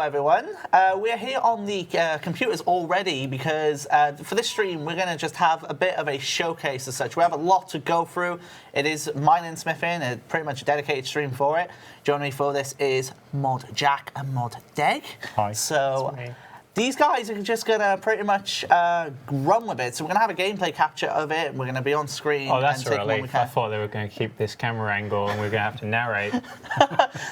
everyone. We're here on the computers already because for this stream we're going to just have a bit of a showcase as such. We have a lot to go through. It is Mining and Smithing, pretty much a dedicated stream for it. Joining me for this is Mod Jack and Mod Deg. Hi. So these guys are just going to pretty much run with it. So we're going to have a gameplay capture of it. We're going to be on screen. Oh, that's and a relief. I thought they were going to keep this camera angle and we're going to have to narrate.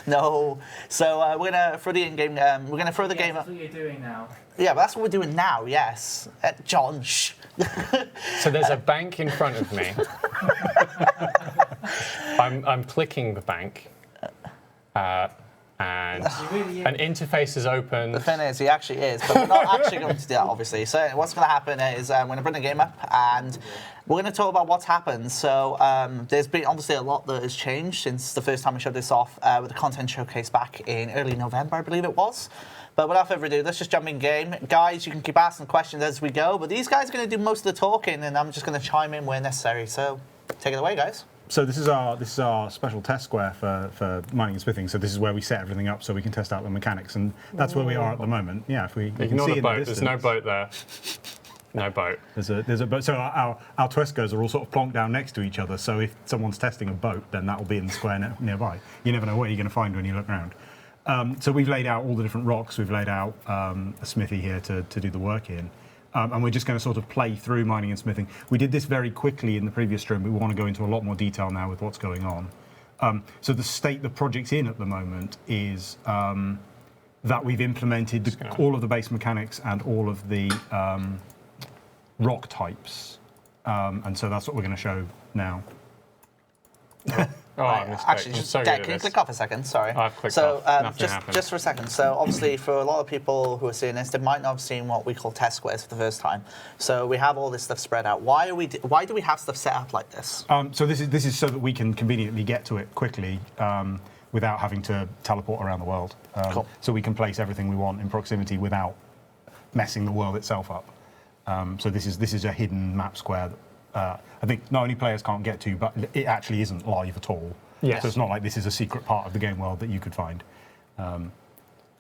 No. So we're going to throw the in-game. We're going to throw the game up. That's what you're doing now. Yeah, but that's what we're doing now. Yes, John. Shh. So there's a bank in front of me. I'm clicking the bank. And an interface is open. The thing is, he actually is, but we're not actually going to do that, obviously. So what's going to happen is we're going to bring the game up, and we're going to talk about what's happened. So there's been obviously a lot that has changed since the first time we showed this off with the content showcase back in early November, I believe it was. But without further ado, let's just jump in game. Guys, you can keep asking questions as we go, but these guys are going to do most of the talking, and I'm just going to chime in where necessary. So take it away, guys. So this is our special test square for mining and smithing. So this is where we set everything up so we can test out the mechanics, and that's where we are at the moment. Yeah, if we ignore see the boat. In the There's no boat there. No boat. There's a boat. So our Twescos are all sort of plonked down next to each other. So if someone's testing a boat, then that will be in the square nearby. You never know what you're going to find when you look around. So we've laid out all the different rocks. We've laid out a smithy here to do the work in. And we're just going to sort of play through mining and smithing. We did this very quickly in the previous stream, but we want to go into a lot more detail now with what's going on. So the state the project's in at the moment is that we've implemented all of the base mechanics and all of the rock types. And so that's what we're going to show now. Oh, right. Actually, just, can you click off a second? Sorry. I've clicked off. Just for a second. So obviously, for a lot of people who are seeing this, they might not have seen what we call test squares for the first time. So we have all this stuff spread out. Why do we have stuff set up like this? So this is so that we can conveniently get to it quickly without having to teleport around the world. Cool. So we can place everything we want in proximity without messing the world itself up. So this is a hidden map square that, I think not only players can't get to, but it actually isn't live at all. Yes. So it's not like this is a secret part of the game world that you could find.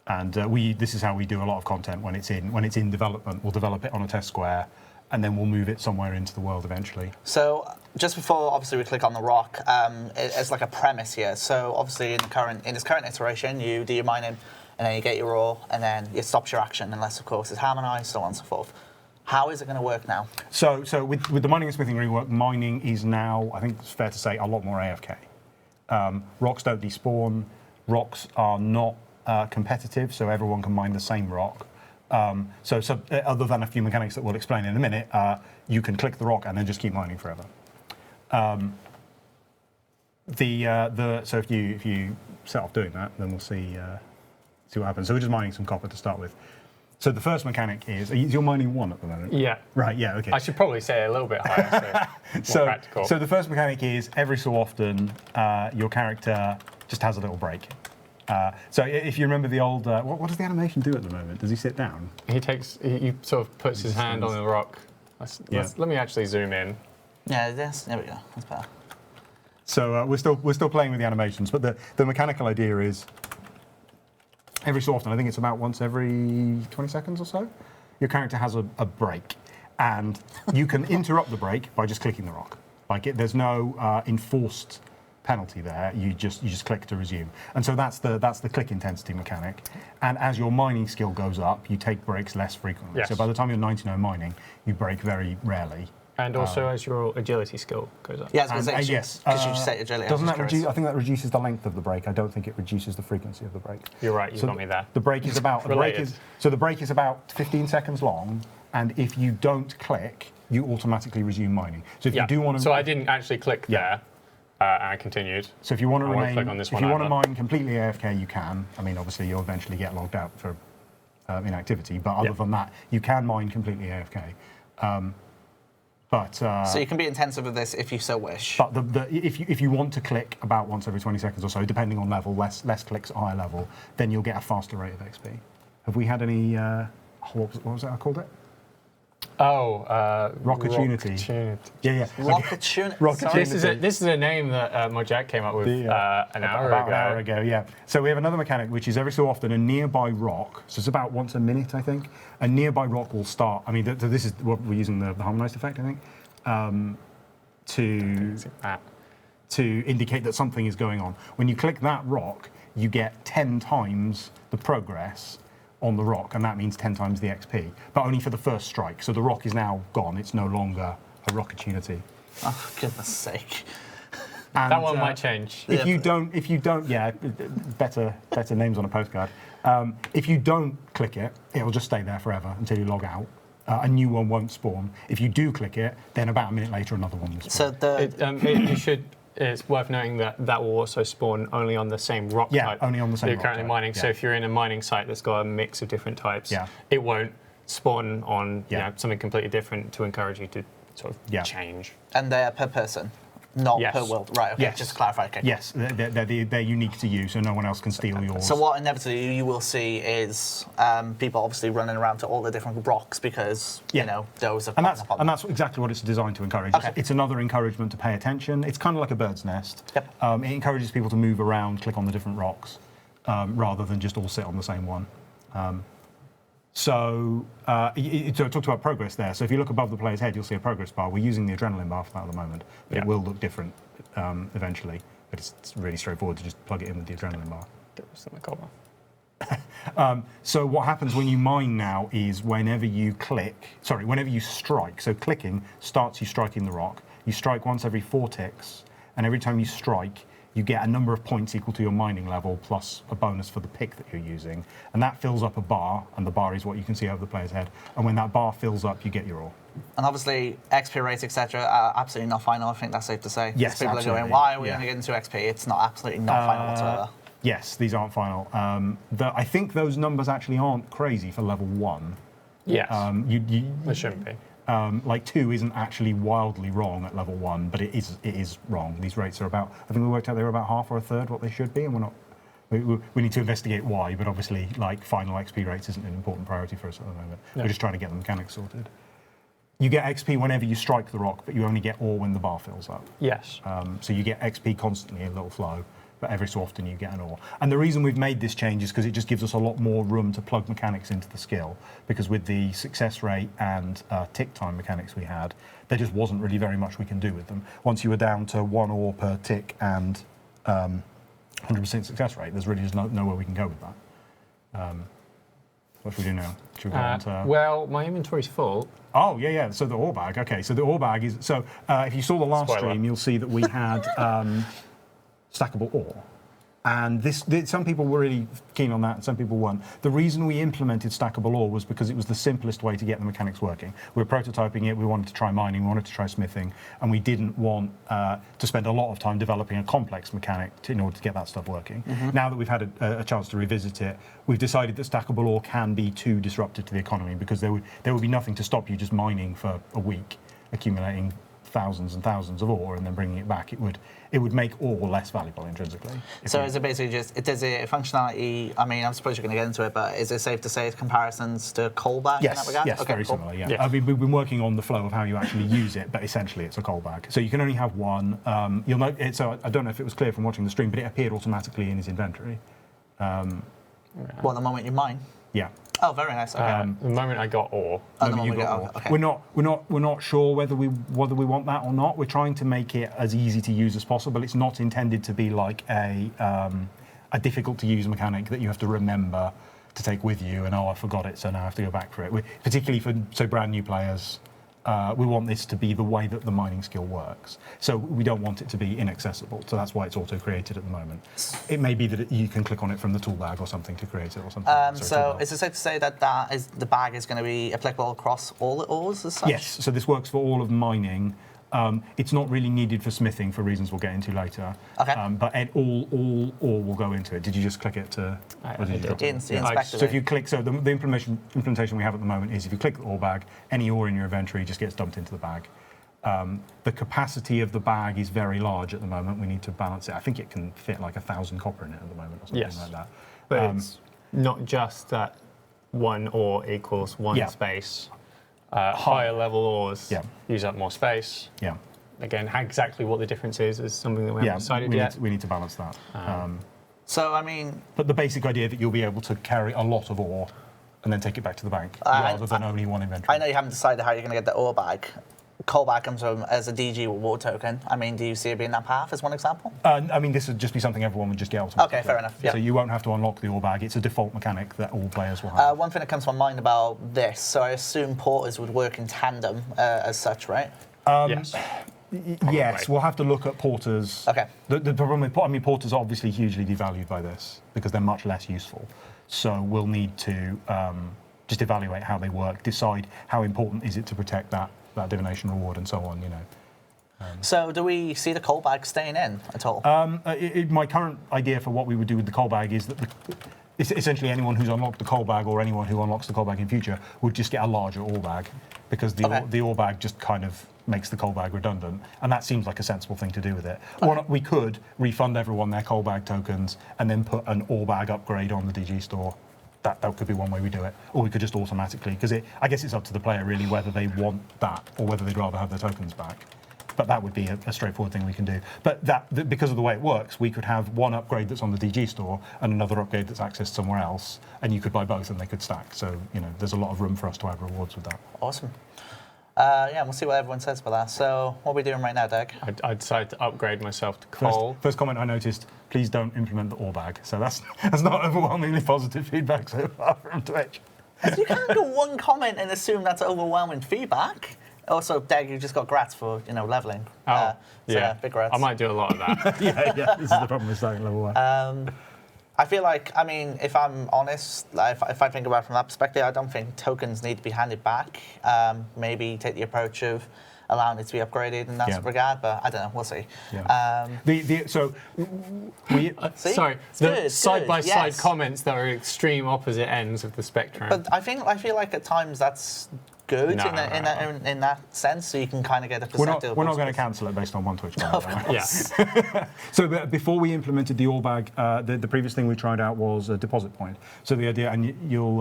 This is how we do a lot of content when it's in development. We'll develop it on a test square, and then we'll move it somewhere into the world eventually. So just before obviously we click on the rock, it's like a premise here. So obviously in this current iteration, you do your mining, and then you get your ore, and then it stops your action unless of course it's harmonized, so on and so forth. How is it going to work now? So with the Mining and Smithing Rework, mining is now, I think it's fair to say, a lot more AFK. Rocks don't despawn. Rocks are not competitive, so everyone can mine the same rock. So other than a few mechanics that we'll explain in a minute, you can click the rock and then just keep mining forever. So if you set off doing that, then we'll see what happens. So we're just mining some copper to start with. So the first mechanic is you're mining 1 at the moment? Yeah. Right, yeah, okay. I should probably say it a little bit higher, so more practical. So the first mechanic is every so often your character just has a little break. So if you remember the old, what does the animation do at the moment? Does he sit down? He sort of puts his hand on the rock. Let me actually zoom in. Yeah, there we go. That's better. So we're still playing with the animations, but the mechanical idea is every so often, I think it's about once every 20 seconds or so, your character has a break, and you can interrupt the break by just clicking the rock. There's no enforced penalty there. You just click to resume, and so that's the click intensity mechanic. And as your mining skill goes up, you take breaks less frequently. Yes. So by the time you're 99 mining, you break very rarely. And also as your agility skill goes up. Yeah, I was going to say, yes. Because you set agility. Doesn't that reduce? I think that reduces the length of the break. I don't think it reduces the frequency of the break. You're right. You got me there. The break is about the break is about 15 seconds long, and if you don't click, you automatically resume mining. So if you do want to, so I didn't actually click there, and I continued. So if you want to remain, click on this if you want to mine completely AFK, you can. I mean, obviously you'll eventually get logged out for inactivity, but other than that, you can mine completely AFK. So you can be intensive with this if you so wish. But if you want to click about once every 20 seconds or so, depending on level, less clicks at higher level, then you'll get a faster rate of XP. Have we had any? What was it I called it? Rockopportunity. Yeah. Rockopportunity. This is a name that Mods Deg came up with about an hour ago. Yeah. So we have another mechanic, which is every so often a nearby rock. So it's about once a minute, I think. A nearby rock will start. I mean, this is what we're using the harmonized effect, I think, to indicate that something is going on. When you click that rock, you get 10 times the progress on the rock, and that means 10 times the XP, but only for the first strike. So the rock is now gone. It's no longer a rockopportunity. Oh, for goodness sake. And, that one might change. If you don't, better names on a postcard. If you don't click it, it'll just stay there forever until you log out. A new one won't spawn. If you do click it, then about a minute later, another one will spawn. So it's worth noting that will also spawn only on the same rock type. Yeah, only on the same that you're rock currently type. mining. Yeah. So if you're in a mining site that's got a mix of different types, Yeah. it won't spawn on Yeah. something completely different to encourage you to sort of Yeah. change. And they're per person, not Yes. per world. Right, okay, Yes. just to clarify. Okay. Yes, they're unique to you, so no one else can steal yours. So what inevitably you will see is people obviously running around to all the different rocks because, you know, those are and popping up on them. that's exactly what it's designed to encourage. Okay. It's another encouragement to pay attention. It's kind of like a bird's nest. Yep. It encourages people to move around, click on the different rocks, rather than just all sit on the same one. So I talked about progress there. So if you look above the player's head, you'll see a progress bar. We're using the adrenaline bar for that at the moment, but it will look different eventually. But it's really straightforward to just plug it in with the adrenaline bar. So what happens when you mine now is whenever you strike, so clicking starts you striking the rock. You strike once every 4 ticks, and every time you strike, you get a number of points equal to your mining level plus a bonus for the pick that you're using. And that fills up a bar, and the bar is what you can see over the player's head. And when that bar fills up, you get your ore. And obviously, XP rates, etc., are absolutely not final. I think that's safe to say. Yes, people absolutely. are going, why are we only getting 2 XP? It's not absolutely not final whatsoever. Yes, these aren't final. I think those numbers actually aren't crazy for level 1. Yes, They shouldn't be. Like 2 isn't actually wildly wrong at level 1, but it is wrong. These rates are about, I think we worked out they were about half or a third what they should be, and we're not. We need to investigate why, but obviously, like, final XP rates isn't an important priority for us at the moment. No. We're just trying to get the mechanics sorted. You get XP whenever you strike the rock, but you only get ore when the bar fills up. Yes. So you get XP constantly in a little flow, but every so often you get an ore. And the reason we've made this change is because it just gives us a lot more room to plug mechanics into the skill, because with the success rate and tick time mechanics we had, there just wasn't really very much we can do with them. Once you were down to 1 ore per tick and 100% success rate, there's really just nowhere we can go with that. What should we do now? Should we go on to... Well, my inventory's full. Oh, yeah. So the ore bag. Okay, so the ore bag is... So if you saw the last stream, you'll see that we had stackable ore. And some people were really keen on that, and some people weren't. The reason we implemented stackable ore was because it was the simplest way to get the mechanics working. We were prototyping it, we wanted to try mining, we wanted to try smithing, and we didn't want to spend a lot of time developing a complex mechanic in order to get that stuff working. Now that we've had a chance to revisit it, we've decided that stackable ore can be too disruptive to the economy, because there would be nothing to stop you just mining for a week, accumulating thousands and thousands of ore and then bringing it back. It would make ore less valuable intrinsically. So is it basically just, does it functionality, I mean, I suppose you're going to get into it, but is it safe to say it's comparisons to coal bag in that regard? Yes, okay, very cool. similar, yeah. Yeah. We've been working on the flow of how you actually use it, but essentially it's a coal bag. So you can only have one. You'll note, so I don't know if it was clear from watching the stream, but it appeared automatically in his inventory. What, the moment you mine? Yeah. Oh, very nice. Okay. The moment I got ore. Oh, the Maybe moment you we got get- ore. okay. We're not sure whether we want that or not. We're trying to make it as easy to use as possible. It's not intended to be like a difficult to use mechanic that you have to remember to take with you, and I forgot it, so now I have to go back for it. Particularly for brand new players, we want this to be the way that the mining skill works. So we don't want it to be inaccessible. So that's why it's auto-created at the moment. It may be that you can click on it from the tool bag or something to create it or something. So is it safe to say that the bag is going to be applicable across all the ores as such? Yes, so this works for all of mining. It's not really needed for smithing for reasons we'll get into later. Okay. But all will go into it. Did you just click it to? Or did you drop it? Inspected So if you click, so the implementation we have at the moment is if you click the ore bag, any ore in your inventory just gets dumped into the bag. The capacity of the bag is very large at the moment. We need to balance it. I think it can fit like 1,000 copper in it at the moment or something like that. But it's not just that 1 ore equals 1 Yeah. space. Higher level ores Yeah. use up more space. Yeah. Again, exactly what the difference is something that we haven't decided yet. We need to balance that. So, I mean... But the basic idea that you'll be able to carry a lot of ore and then take it back to the bank, rather than only one inventory. I know you haven't decided how you're going to get the ore bag. Coal bag comes from as a DG reward token. I mean, do you see it being that path as one example? I mean, this would just be something everyone would just get automatically. Okay, fair enough. Yeah. So you won't have to unlock the ore bag. It's a default mechanic that all players will have. One thing that comes to my mind about this, so I assume porters would work in tandem as such, right? Yes. Yes, we'll have to look at porters. Okay. The problem with, porters are obviously hugely devalued by this because they're much less useful. So we'll need to just evaluate how they work, decide how important is it to protect that divination reward and so on, you know. So do we see the coal bag staying in at all? My current idea for what we would do with the coal bag is that essentially anyone who's unlocked the coal bag or anyone who unlocks the coal bag in future would just get a larger ore bag because the ore bag just kind of makes the coal bag redundant, and that seems like a sensible thing to do with it. Or we could refund everyone their coal bag tokens and then put an ore bag upgrade on the DG store. That could be one way we do it. Or we could just automatically, because I guess it's up to the player really whether they want that or whether they'd rather have their tokens back. But that would be a straightforward thing we can do. But because of the way it works, we could have one upgrade that's on the DG store and another upgrade that's accessed somewhere else, and you could buy both and they could stack. So, you know, there's a lot of room for us to have rewards with that. Awesome. Yeah, we'll see what everyone says about that. So what are we doing right now, Deg? I decided to upgrade myself to coal. First comment I noticed, please don't implement the ore bag. So that's not overwhelmingly positive feedback so far from Twitch. You can't go one comment and assume that's overwhelming feedback. Also, Deg, you just got grats for, you know, leveling. Oh, yeah. Big grats. I might do a lot of that. yeah, this is the problem with starting level 1. I feel like, I mean, if I'm honest, like, if I think about it from that perspective, I don't think tokens need to be handed back. Maybe take the approach of allowing it to be upgraded in that regard, but I don't know, we'll see. Yeah. Sorry, the side-by-side comments that are extreme opposite ends of the spectrum. But I feel like at times that's good in that sense, so you can kind of get a perspective. We're not going to cancel it based on one Twitch comment. Of course. Yeah. So before we implemented the ore bag, the previous thing we tried out was a deposit point. So the idea, and you'll...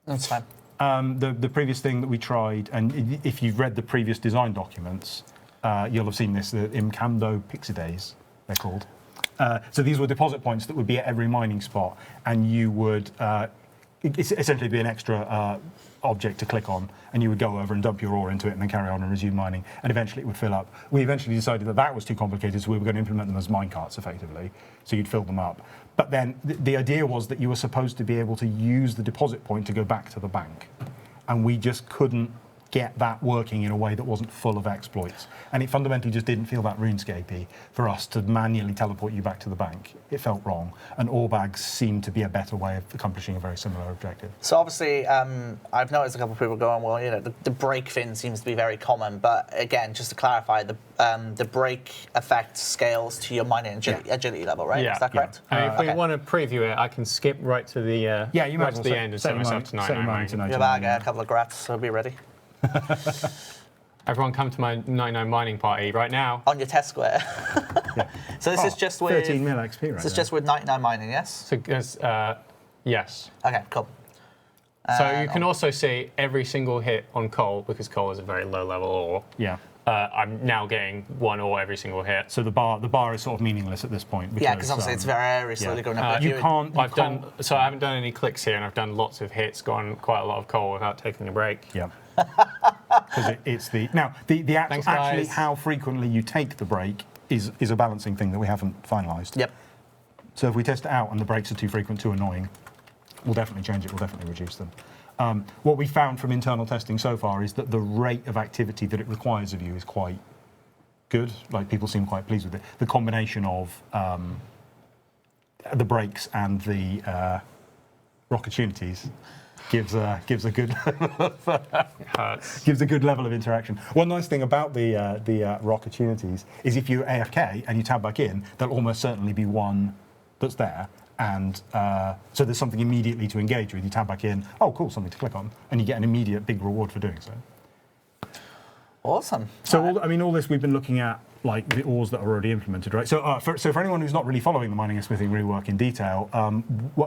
That's fine. The previous thing that we tried, and if you've read the previous design documents, you'll have seen this, the Imcando Pixidays, they're called. So these were deposit points that would be at every mining spot, and you would essentially be an extra object to click on, and you would go over and dump your ore into it and then carry on and resume mining, and eventually it would fill up. We eventually decided that was too complicated, so we were going to implement them as minecarts, effectively, so you'd fill them up. But then the idea was that you were supposed to be able to use the deposit point to go back to the bank, and we just couldn't get that working in a way that wasn't full of exploits. And it fundamentally just didn't feel that RuneScape-y for us to manually teleport you back to the bank. It felt wrong. And ore bags seemed to be a better way of accomplishing a very similar objective. So obviously, I've noticed a couple of people going, well, you know, the break fin seems to be very common. But again, just to clarify, the break effect scales to your mining agility level, right? Yeah. Is that correct? Yeah. If we want to preview it, I can skip right to the right to the end and set myself to 99. Your bag, a couple of grats, so be ready. Everyone come to my 99 mining party right now. On your test square. So this is just with 13 mil XP right This is just with 99 mining, yes? So, yes. Okay, cool. So you can also see every single hit on coal, because coal is a very low level ore. Yeah. I'm now getting one ore every single hit. So the bar is sort of meaningless at this point. Because obviously it's very slowly going up. So I haven't done any clicks here, and I've done lots of hits, gone quite a lot of coal without taking a break. Yeah. Because it's actually how frequently you take the break is a balancing thing that we haven't finalised. Yep. So if we test it out and the breaks are too frequent, too annoying, we'll definitely change it. We'll definitely reduce them. What we found from internal testing so far is that the rate of activity that it requires of you is quite good. Like, people seem quite pleased with it. The combination of the breaks and the opportunities gives a good gives a good level of interaction. One nice thing about the opportunities is if you're AFK and you tab back in, there'll almost certainly be one that's there. And so there's something immediately to engage with. You tab back in, oh, cool, something to click on, and you get an immediate big reward for doing so. Awesome. So, all this we've been looking at like the ores that are already implemented, right? So, for anyone who's not really following the Mining and Smithing Rework in detail,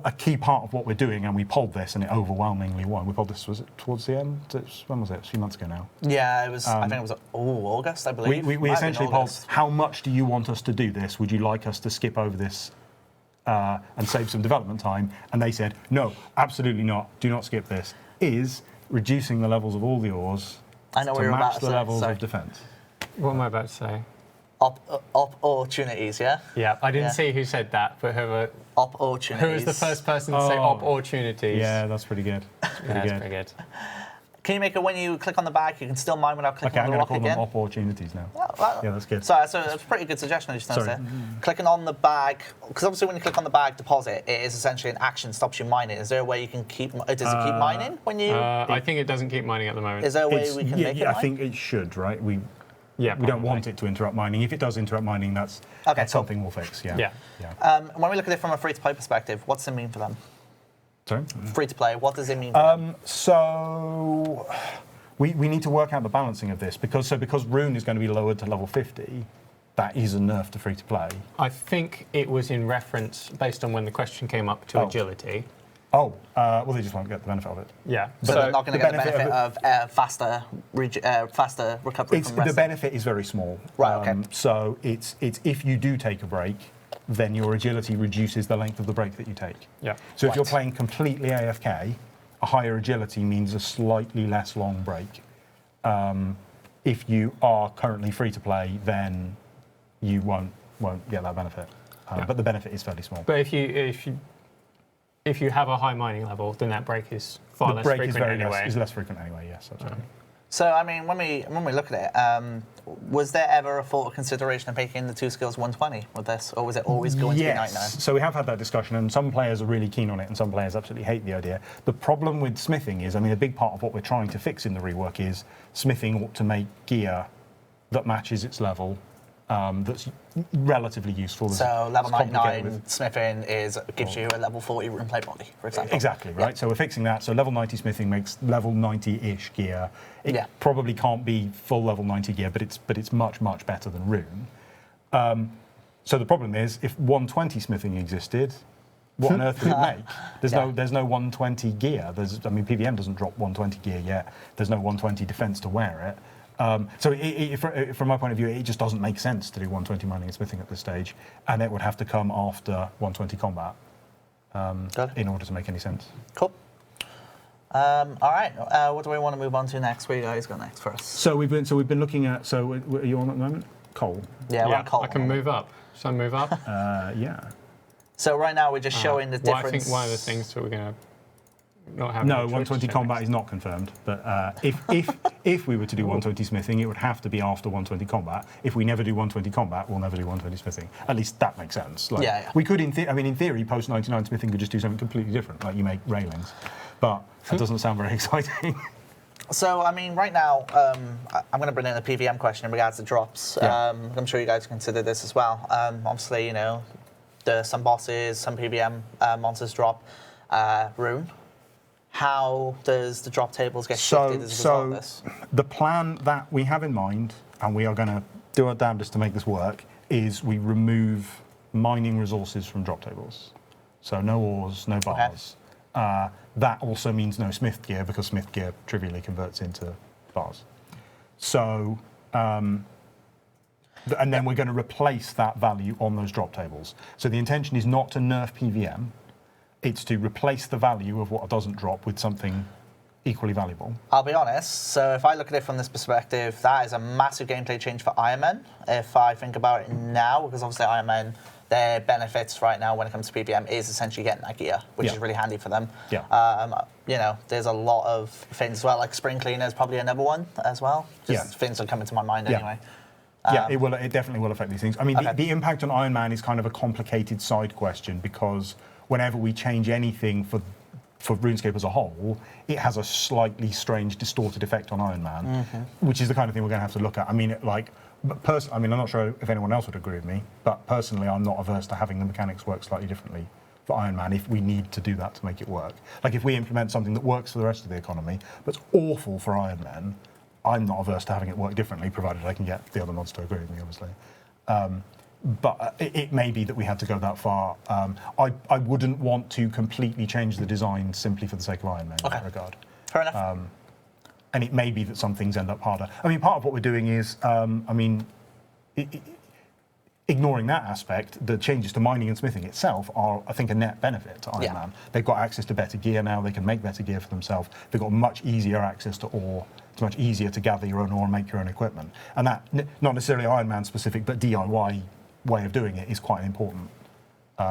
a key part of what we're doing, and we polled this, and it overwhelmingly won. We polled this, was it towards the end? When was it? A few months ago now. Yeah, it was. I think it was August, I believe. We essentially polled, how much do you want us to do this? Would you like us to skip over this and save some development time? And they said, no, absolutely not. Do not skip this. Is reducing the levels of all the ores I know to match the levels of defense. What am I about to say? Opportunities, yeah? Yeah, I didn't see who said that, but Opportunities. who was the first person to say opportunities? Yeah, that's pretty good. That's pretty good. Can you make it when you click on the bag, you can still mine without clicking Okay, I'm on the going rock to call again? them opportunities now. Well, Yeah, that's good. So it's a pretty good suggestion I just noticed Sorry. there. Clicking on the bag, because obviously when you click on the bag deposit, it is essentially an action, stops you mining. Is there a way you can keep, does it keep mining when you? I think it doesn't keep mining at the moment. Is there a way we can make it I mine? think it should, right? We probably. don't want it to interrupt mining. If it does interrupt mining, that's cool. something we'll fix. Yeah. Yeah. When we look at it from a free-to-play perspective, what's it mean for them? Sorry. Free-to-play, what does it mean for them? So we need to work out the balancing of this because Rune is going to be lowered to level 50. That is a nerf to free to play. I think it was in reference based on when the question came up to agility. Well, they just won't get the benefit of it. Yeah. So they're not going to get the benefit of faster recovery from resting. The benefit is very small. Right, okay. So it's if you do take a break, then your agility reduces the length of the break that you take. Yeah. So if you're playing completely AFK, a higher agility means a slightly less long break. If you are currently free to play, then you won't get that benefit. But the benefit is fairly small. But if you have a high mining level, then that break is far less frequent anyway. Is less frequent anyway. Yes, that's right. So I mean, when we look at it, was there ever a thought or consideration of making the 2 skills 120 with this, or was it always going to be 99? So we have had that discussion, and some players are really keen on it, and some players absolutely hate the idea. The problem with smithing is, I mean, a big part of what we're trying to fix in the rework is smithing ought to make gear that matches its level. That's relatively useful. So level 99 smithing gives you a level 40 rune plate body, for example. Exactly, right? So we're fixing that. So level 90 smithing makes level 90-ish gear. It probably can't be full level 90 gear, but it's much, much better than Rune. So the problem is, if 120 smithing existed, what on earth would it make? There's no 120 gear. PVM doesn't drop 120 gear yet. There's no 120 defense to wear it. So from my point of view, it just doesn't make sense to do 120 mining and smithing at this stage, and it would have to come after 120 combat in order to make any sense. Cool. All right. What do we want to move on to next? Where you guys go next for us? So we've been looking at. So are you on at the moment? Coal. Yeah, we're on coal. I can move up. Shall I move up? Yeah. So right now we're just showing the difference. Well, I think one of the things that we're going to not have. No, 120 combat is not confirmed. But if we were to do 120 smithing, it would have to be after 120 combat. If we never do 120 combat, we'll never do 120 smithing. At least that makes sense. We could, in theory, post 99 smithing could just do something completely different, like you make railings. But that doesn't sound very exciting. So, I mean, right now, I'm going to bring in a PVM question in regards to drops. Yeah. I'm sure you guys consider this as well. Obviously, some bosses, some PVM monsters drop Rune. How does the drop tables get shifted as a result of this? The plan that we have in mind, and we are going to do our damnedest to make this work, is we remove mining resources from drop tables. So no ores, no bars. Okay. That also means no smith gear, because smith gear trivially converts into bars. So, and then we're going to replace that value on those drop tables. So the intention is not to nerf PVM. It's to replace the value of what doesn't drop with something equally valuable. I'll be honest, so if I look at it from this perspective, that is a massive gameplay change for Iron Man. If I think about it now, because obviously Iron Man, their benefits right now when it comes to PVM is essentially getting that gear, which is really handy for them. Yeah. There's a lot of things as well, like Spring Cleaner is probably another one as well. Just things that come into my mind anyway. It definitely will affect these things. I mean, the impact on Iron Man is kind of a complicated side question, because whenever we change anything for RuneScape as a whole, it has a slightly strange, distorted effect on Iron Man, which is the kind of thing we're going to have to look at. I mean, I'm not sure if anyone else would agree with me, but personally, I'm not averse to having the mechanics work slightly differently for Iron Man if we need to do that to make it work. Like, if we implement something that works for the rest of the economy, but it's awful for Iron Man, I'm not averse to having it work differently, provided I can get the other mods to agree with me, obviously. But it may be that we had to go that far. I wouldn't want to completely change the design simply for the sake of Iron Man in that regard. Fair enough. And it may be that some things end up harder. I mean, part of what we're doing is, ignoring that aspect, the changes to mining and smithing itself are, I think, a net benefit to Iron Man. They've got access to better gear now. They can make better gear for themselves. They've got much easier access to ore. It's much easier to gather your own ore and make your own equipment. And that, not necessarily Iron Man specific, but DIY way of doing it is quite an important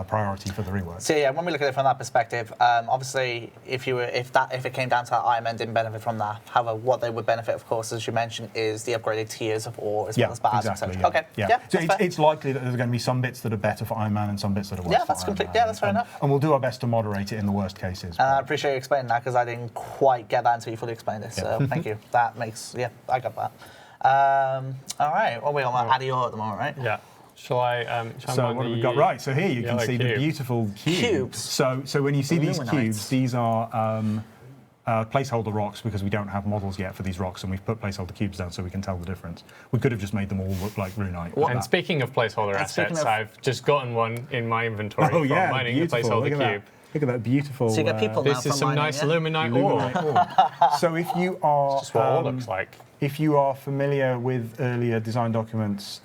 priority for the rework. So yeah, when we look at it from that perspective, obviously, if it came down to that, Iron Man didn't benefit from that. However, what they would benefit, of course, as you mentioned, is the upgraded tiers of ore as well as bars, exactly, etc. Okay, yeah. So it's likely that there's going to be some bits that are better for Iron Man and some bits that are worse for Iron Man. Yeah, that's fair enough. And we'll do our best to moderate it in the worst cases. And I appreciate you explaining that, because I didn't quite get that until you fully explained it. So thank you. That makes, I got that. All right, well, we're on Addy ore at the moment, right? Yeah. Shall I? So what have we got? Right. So here you can see the beautiful cubes. So when you see these cubes, these are placeholder rocks, because we don't have models yet for these rocks, and we've put placeholder cubes down so we can tell the difference. We could have just made them all look like Runite. And speaking of placeholder assets, I've just gotten one in my inventory from mining a placeholder cube. Look at that beautiful. So you get people now this is some nice Luminite ore. So if you are, Just what ore looks like. If you are familiar with earlier design documents,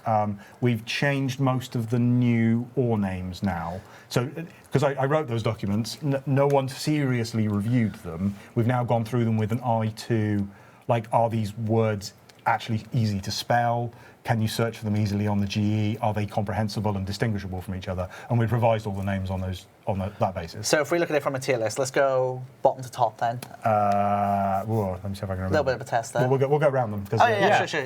we've changed most of the new ore names now. So, because I wrote those documents, no one seriously reviewed them. We've now gone through them with an eye to, like, are these words actually easy to spell? Can you search for them easily on the GE? Are they comprehensible and distinguishable from each other? And we've revised all the names on that basis. So if we look at it from a tier list, let's go bottom to top then. Whoa, let me see if I can remember. A little bit of a test there. We'll go around them. Sure.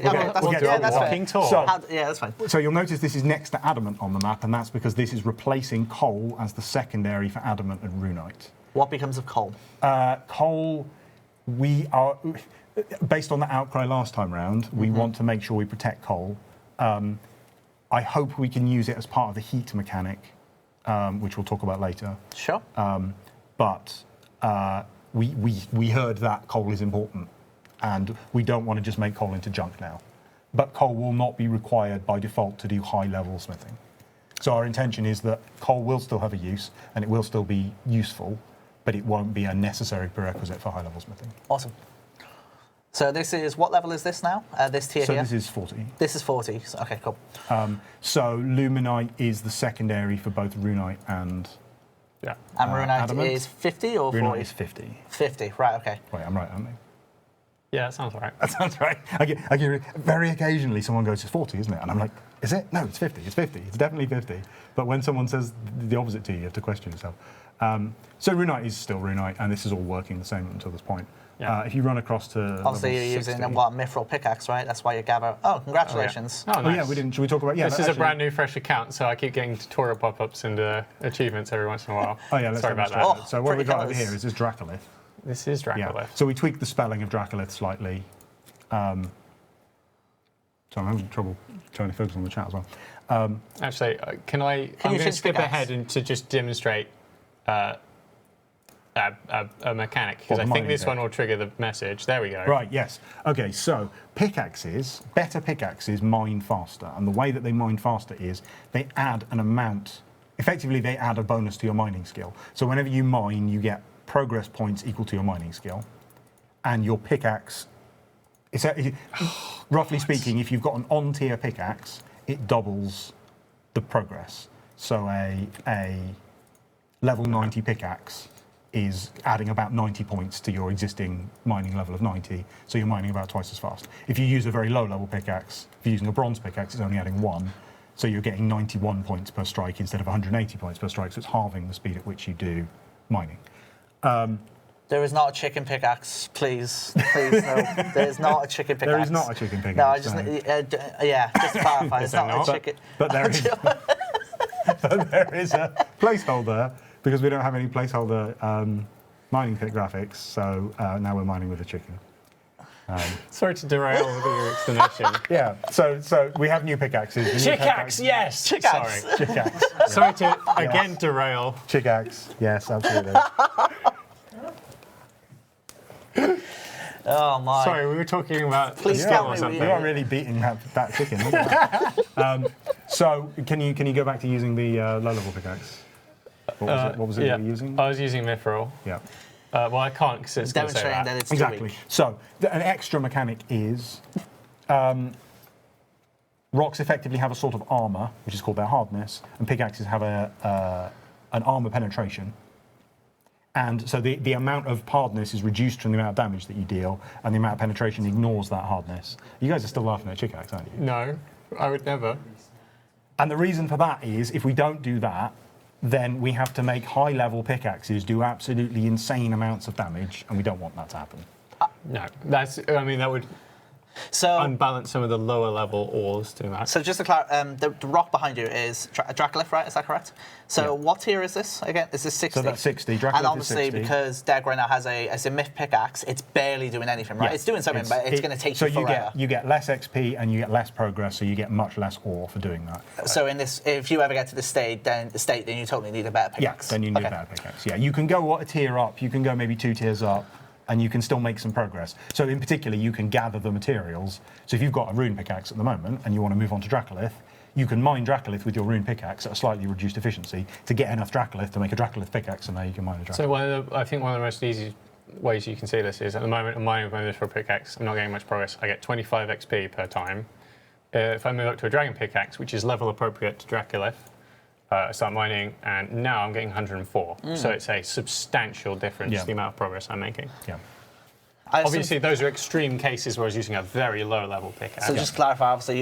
Walking tour. Yeah, that's fine. So you'll notice this is next to adamant on the map, and that's because this is replacing coal as the secondary for adamant and runite. What becomes of coal? Coal, we are... Based on the outcry last time round, we want to make sure we protect coal. I hope we can use it as part of the heat mechanic, which we'll talk about later. Sure. But we heard that coal is important, and we don't want to just make coal into junk now. But coal will not be required by default to do high-level smithing. So our intention is that coal will still have a use, and it will still be useful, but it won't be a necessary prerequisite for high-level smithing. Awesome. So this is, what level is this now? This tier here? So this is 40. This is 40. So, okay, cool. So Luminite is the secondary for both Runite and... Yeah. And Runite adamant? is 50 or 40? Runite is 50. 50, right, okay. Wait, I'm right, aren't I? Yeah, that sounds right. That sounds right. I get very occasionally someone goes, it's 40, isn't it? And I'm like, is it? No, it's 50. It's 50. It's definitely 50. But when someone says the opposite to you, you have to question yourself. So Runite is still Runite, and this is all working the same until this point. Yeah. If you run across to Obviously, you're using a mithril pickaxe, right? That's why you gather. Oh, congratulations. Oh, nice. Oh, yeah, we didn't. Should we talk about? Yeah, this is a brand new, fresh account, so I keep getting tutorial pop-ups and achievements every once in a while. Oh yeah, let's sorry about that. Oh, so what we got over colours. here is this Dracolith. This is Dracolith. Yeah. So we tweaked the spelling of Dracolith slightly. So I'm having trouble trying to focus on the chat as well. Actually, I'm going to skip ahead and to just demonstrate a mechanic, because I think this one will trigger the message. There we go. Right, yes. Okay, so better pickaxes mine faster. And the way that they mine faster is they add an amount, effectively they add a bonus to your mining skill. So whenever you mine, you get progress points equal to your mining skill. And your pickaxe, roughly speaking, if you've got an on-tier pickaxe, it doubles the progress. So a level 90 pickaxe is adding about 90 points to your existing mining level of 90, so you're mining about twice as fast. If you use a very low-level pickaxe, if you're using a bronze pickaxe, it's only adding 1, so you're getting 91 points per strike instead of 180 points per strike, so it's halving the speed at which you do mining. There is not a chicken pickaxe, please. Please, no. There is not a chicken pickaxe. There is not a chicken pickaxe. No, I just, just to clarify, it's not a chicken. But there is, but there is a placeholder, because we don't have any placeholder mining pit graphics, so now we're mining with a chicken. Sorry to derail with your explanation. Yeah, so we have new pickaxes. Chickaxe, yes! Chickaxe. Sorry. Chickaxe. Sorry to, again, derail. Chickaxe, yes, absolutely. Oh my. Sorry, we were talking about Please skill tell or me something. You are really beating that chicken. So can you go back to using the low-level pickaxe? What was it you were using? I was using Mithril. Yeah. Well, I can't because it's going to say Demonstrating that. that it's too Exactly. weak. So an extra mechanic is rocks effectively have a sort of armor, which is called their hardness, and pickaxes have an armor penetration. And so the amount of hardness is reduced from the amount of damage that you deal, and the amount of penetration ignores that hardness. You guys are still laughing at Pickaxe, aren't you? No, I would never. And the reason for that is, if we don't do that, then we have to make high-level pickaxes do absolutely insane amounts of damage, and we don't want that to happen. No, that would So, unbalance some of the lower level ores doing that. so just to clarify, the rock behind you is Dracolith, right? Is that correct? So Yeah. what tier is this again? Is this 60? So that's 60. Dracolith and obviously, is 60. because Deg right now has a myth pickaxe, it's barely doing anything, right? Yeah. It's doing something, but it's going to take so you forever. you get less XP and you get less progress, so you get much less ore for doing that. So in this, if you ever get to this stage, then you totally need a better Yeah, pickaxe. then you need a better pickaxe. Yeah, you can go a tier up, you can go maybe 2 tiers up, and you can still make some progress. So in particular, you can gather the materials. So if you've got a rune pickaxe at the moment and you want to move on to Dracolith, you can mine Dracolith with your rune pickaxe at a slightly reduced efficiency to get enough Dracolith to make a Dracolith pickaxe, and now you can mine a Dracolith. So I think one of the most easy ways you can see this is, at the moment I'm mining with my Mithril pickaxe, I'm not getting much progress. I get 25 XP per time. If I move up to a dragon pickaxe, which is level appropriate to Dracolith, I start mining, and now I'm getting 104. So it's a substantial difference to the amount of progress I'm making. Yeah. Obviously, those are extreme cases where I was using a very low-level pickaxe. So just to clarify, obviously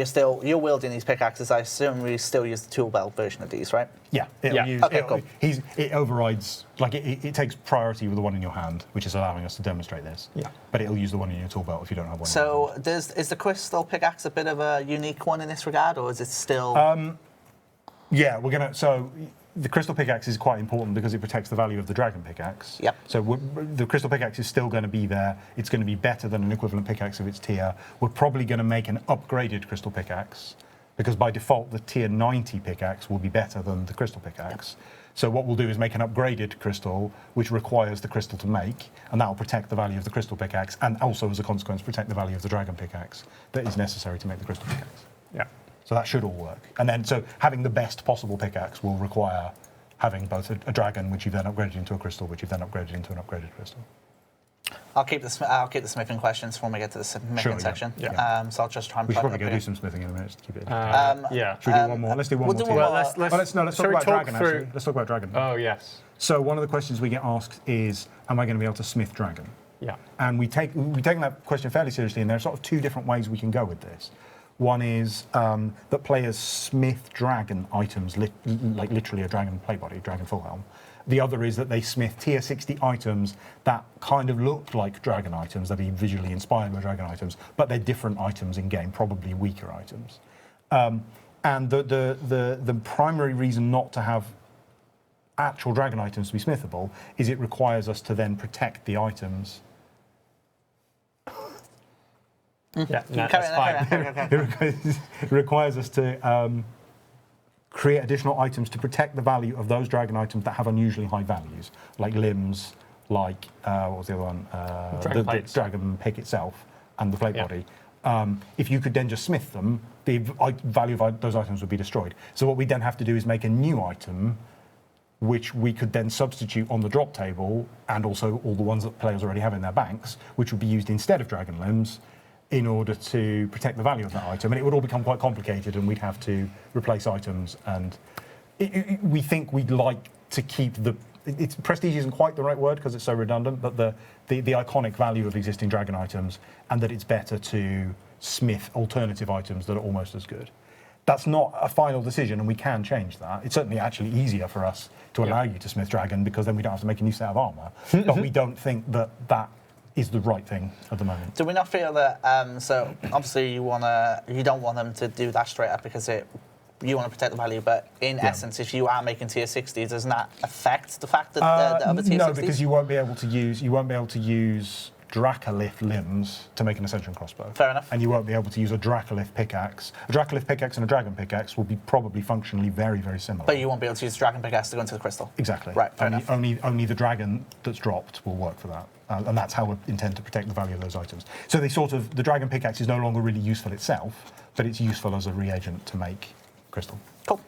you're wielding these pickaxes. I assume we still use the tool belt version of these, right? Yeah, Cool. It overrides, like it takes priority with the one in your hand, which is allowing us to demonstrate this. Yeah. But it'll use the one in your tool belt if you don't have one. So is the crystal pickaxe a bit of a unique one in this regard, or is it still? Yeah, so the crystal pickaxe is quite important because it protects the value of the dragon pickaxe. Yep. So the crystal pickaxe is still going to be there. It's going to be better than an equivalent pickaxe of its tier. We're probably going to make an upgraded crystal pickaxe because by default the tier 90 pickaxe will be better than the crystal pickaxe. Yep. So what we'll do is make an upgraded crystal which requires the crystal to make, and that will protect the value of the crystal pickaxe and also as a consequence protect the value of the dragon pickaxe that is necessary to make the crystal pickaxe. Yeah. So that should all work. And then, so having the best possible pickaxe will require having both a dragon, which you've then upgraded into a crystal, which you've then upgraded into an upgraded crystal. I'll keep the smithing questions when we get to the smithing section. Yeah. So I'll just try and. We should probably go do some smithing in a minute just to keep it. Yeah. Should we do one more? Let's do one more. do tier. one more. Let's talk about dragon. Actually, let's talk about dragon. Oh yes. So one of the questions we get asked is, am I going to be able to smith dragon? Yeah. And we've taken that question fairly seriously, and there are sort of 2 different ways we can go with this. One is that players smith dragon items, like literally a dragon plate body, dragon full helm. The other is that they smith tier 60 items that kind of look like dragon items, that are visually inspired by dragon items, but they're different items in game, probably weaker items. And the primary reason not to have actual dragon items to be smithable is it requires us to then protect the items. Yeah, no, that's fine. It requires us to create additional items to protect the value of those dragon items that have unusually high values, like limbs, like what was the other one? The dragon pick itself and the plate body. If you could then just smith them, the value of those items would be destroyed. So what we then have to do is make a new item which we could then substitute on the drop table, and also all the ones that players already have in their banks, which would be used instead of dragon limbs, in order to protect the value of that item. And it would all become quite complicated, and we'd have to replace items. And we think we'd like to keep prestige isn't quite the right word because it's so redundant, but the iconic value of existing dragon items, and that it's better to smith alternative items that are almost as good. That's not a final decision, and we can change that. It's certainly actually easier for us to allow you to smith dragon, because then we don't have to make a new set of armor. But we don't think that is the right thing at the moment. Do we not feel that? So obviously you don't want them to do that straight up because you want to protect the value. But in essence, if you are making tier 60s, doesn't that affect the fact that the other tier 60s? No, because you won't be able to use Dracolith limbs to make an Ascension crossbow. Fair enough. And you won't be able to use a Dracolith pickaxe. A Dracolith pickaxe and a Dragon pickaxe will be probably functionally very, very similar. But you won't be able to use the Dragon Pickaxe to go into the crystal. Exactly. Right, fair enough. Only the dragon that's dropped will work for that. And that's how we intend to protect the value of those items. So the Dragon pickaxe is no longer really useful itself, but it's useful as a reagent to make crystal. Cool.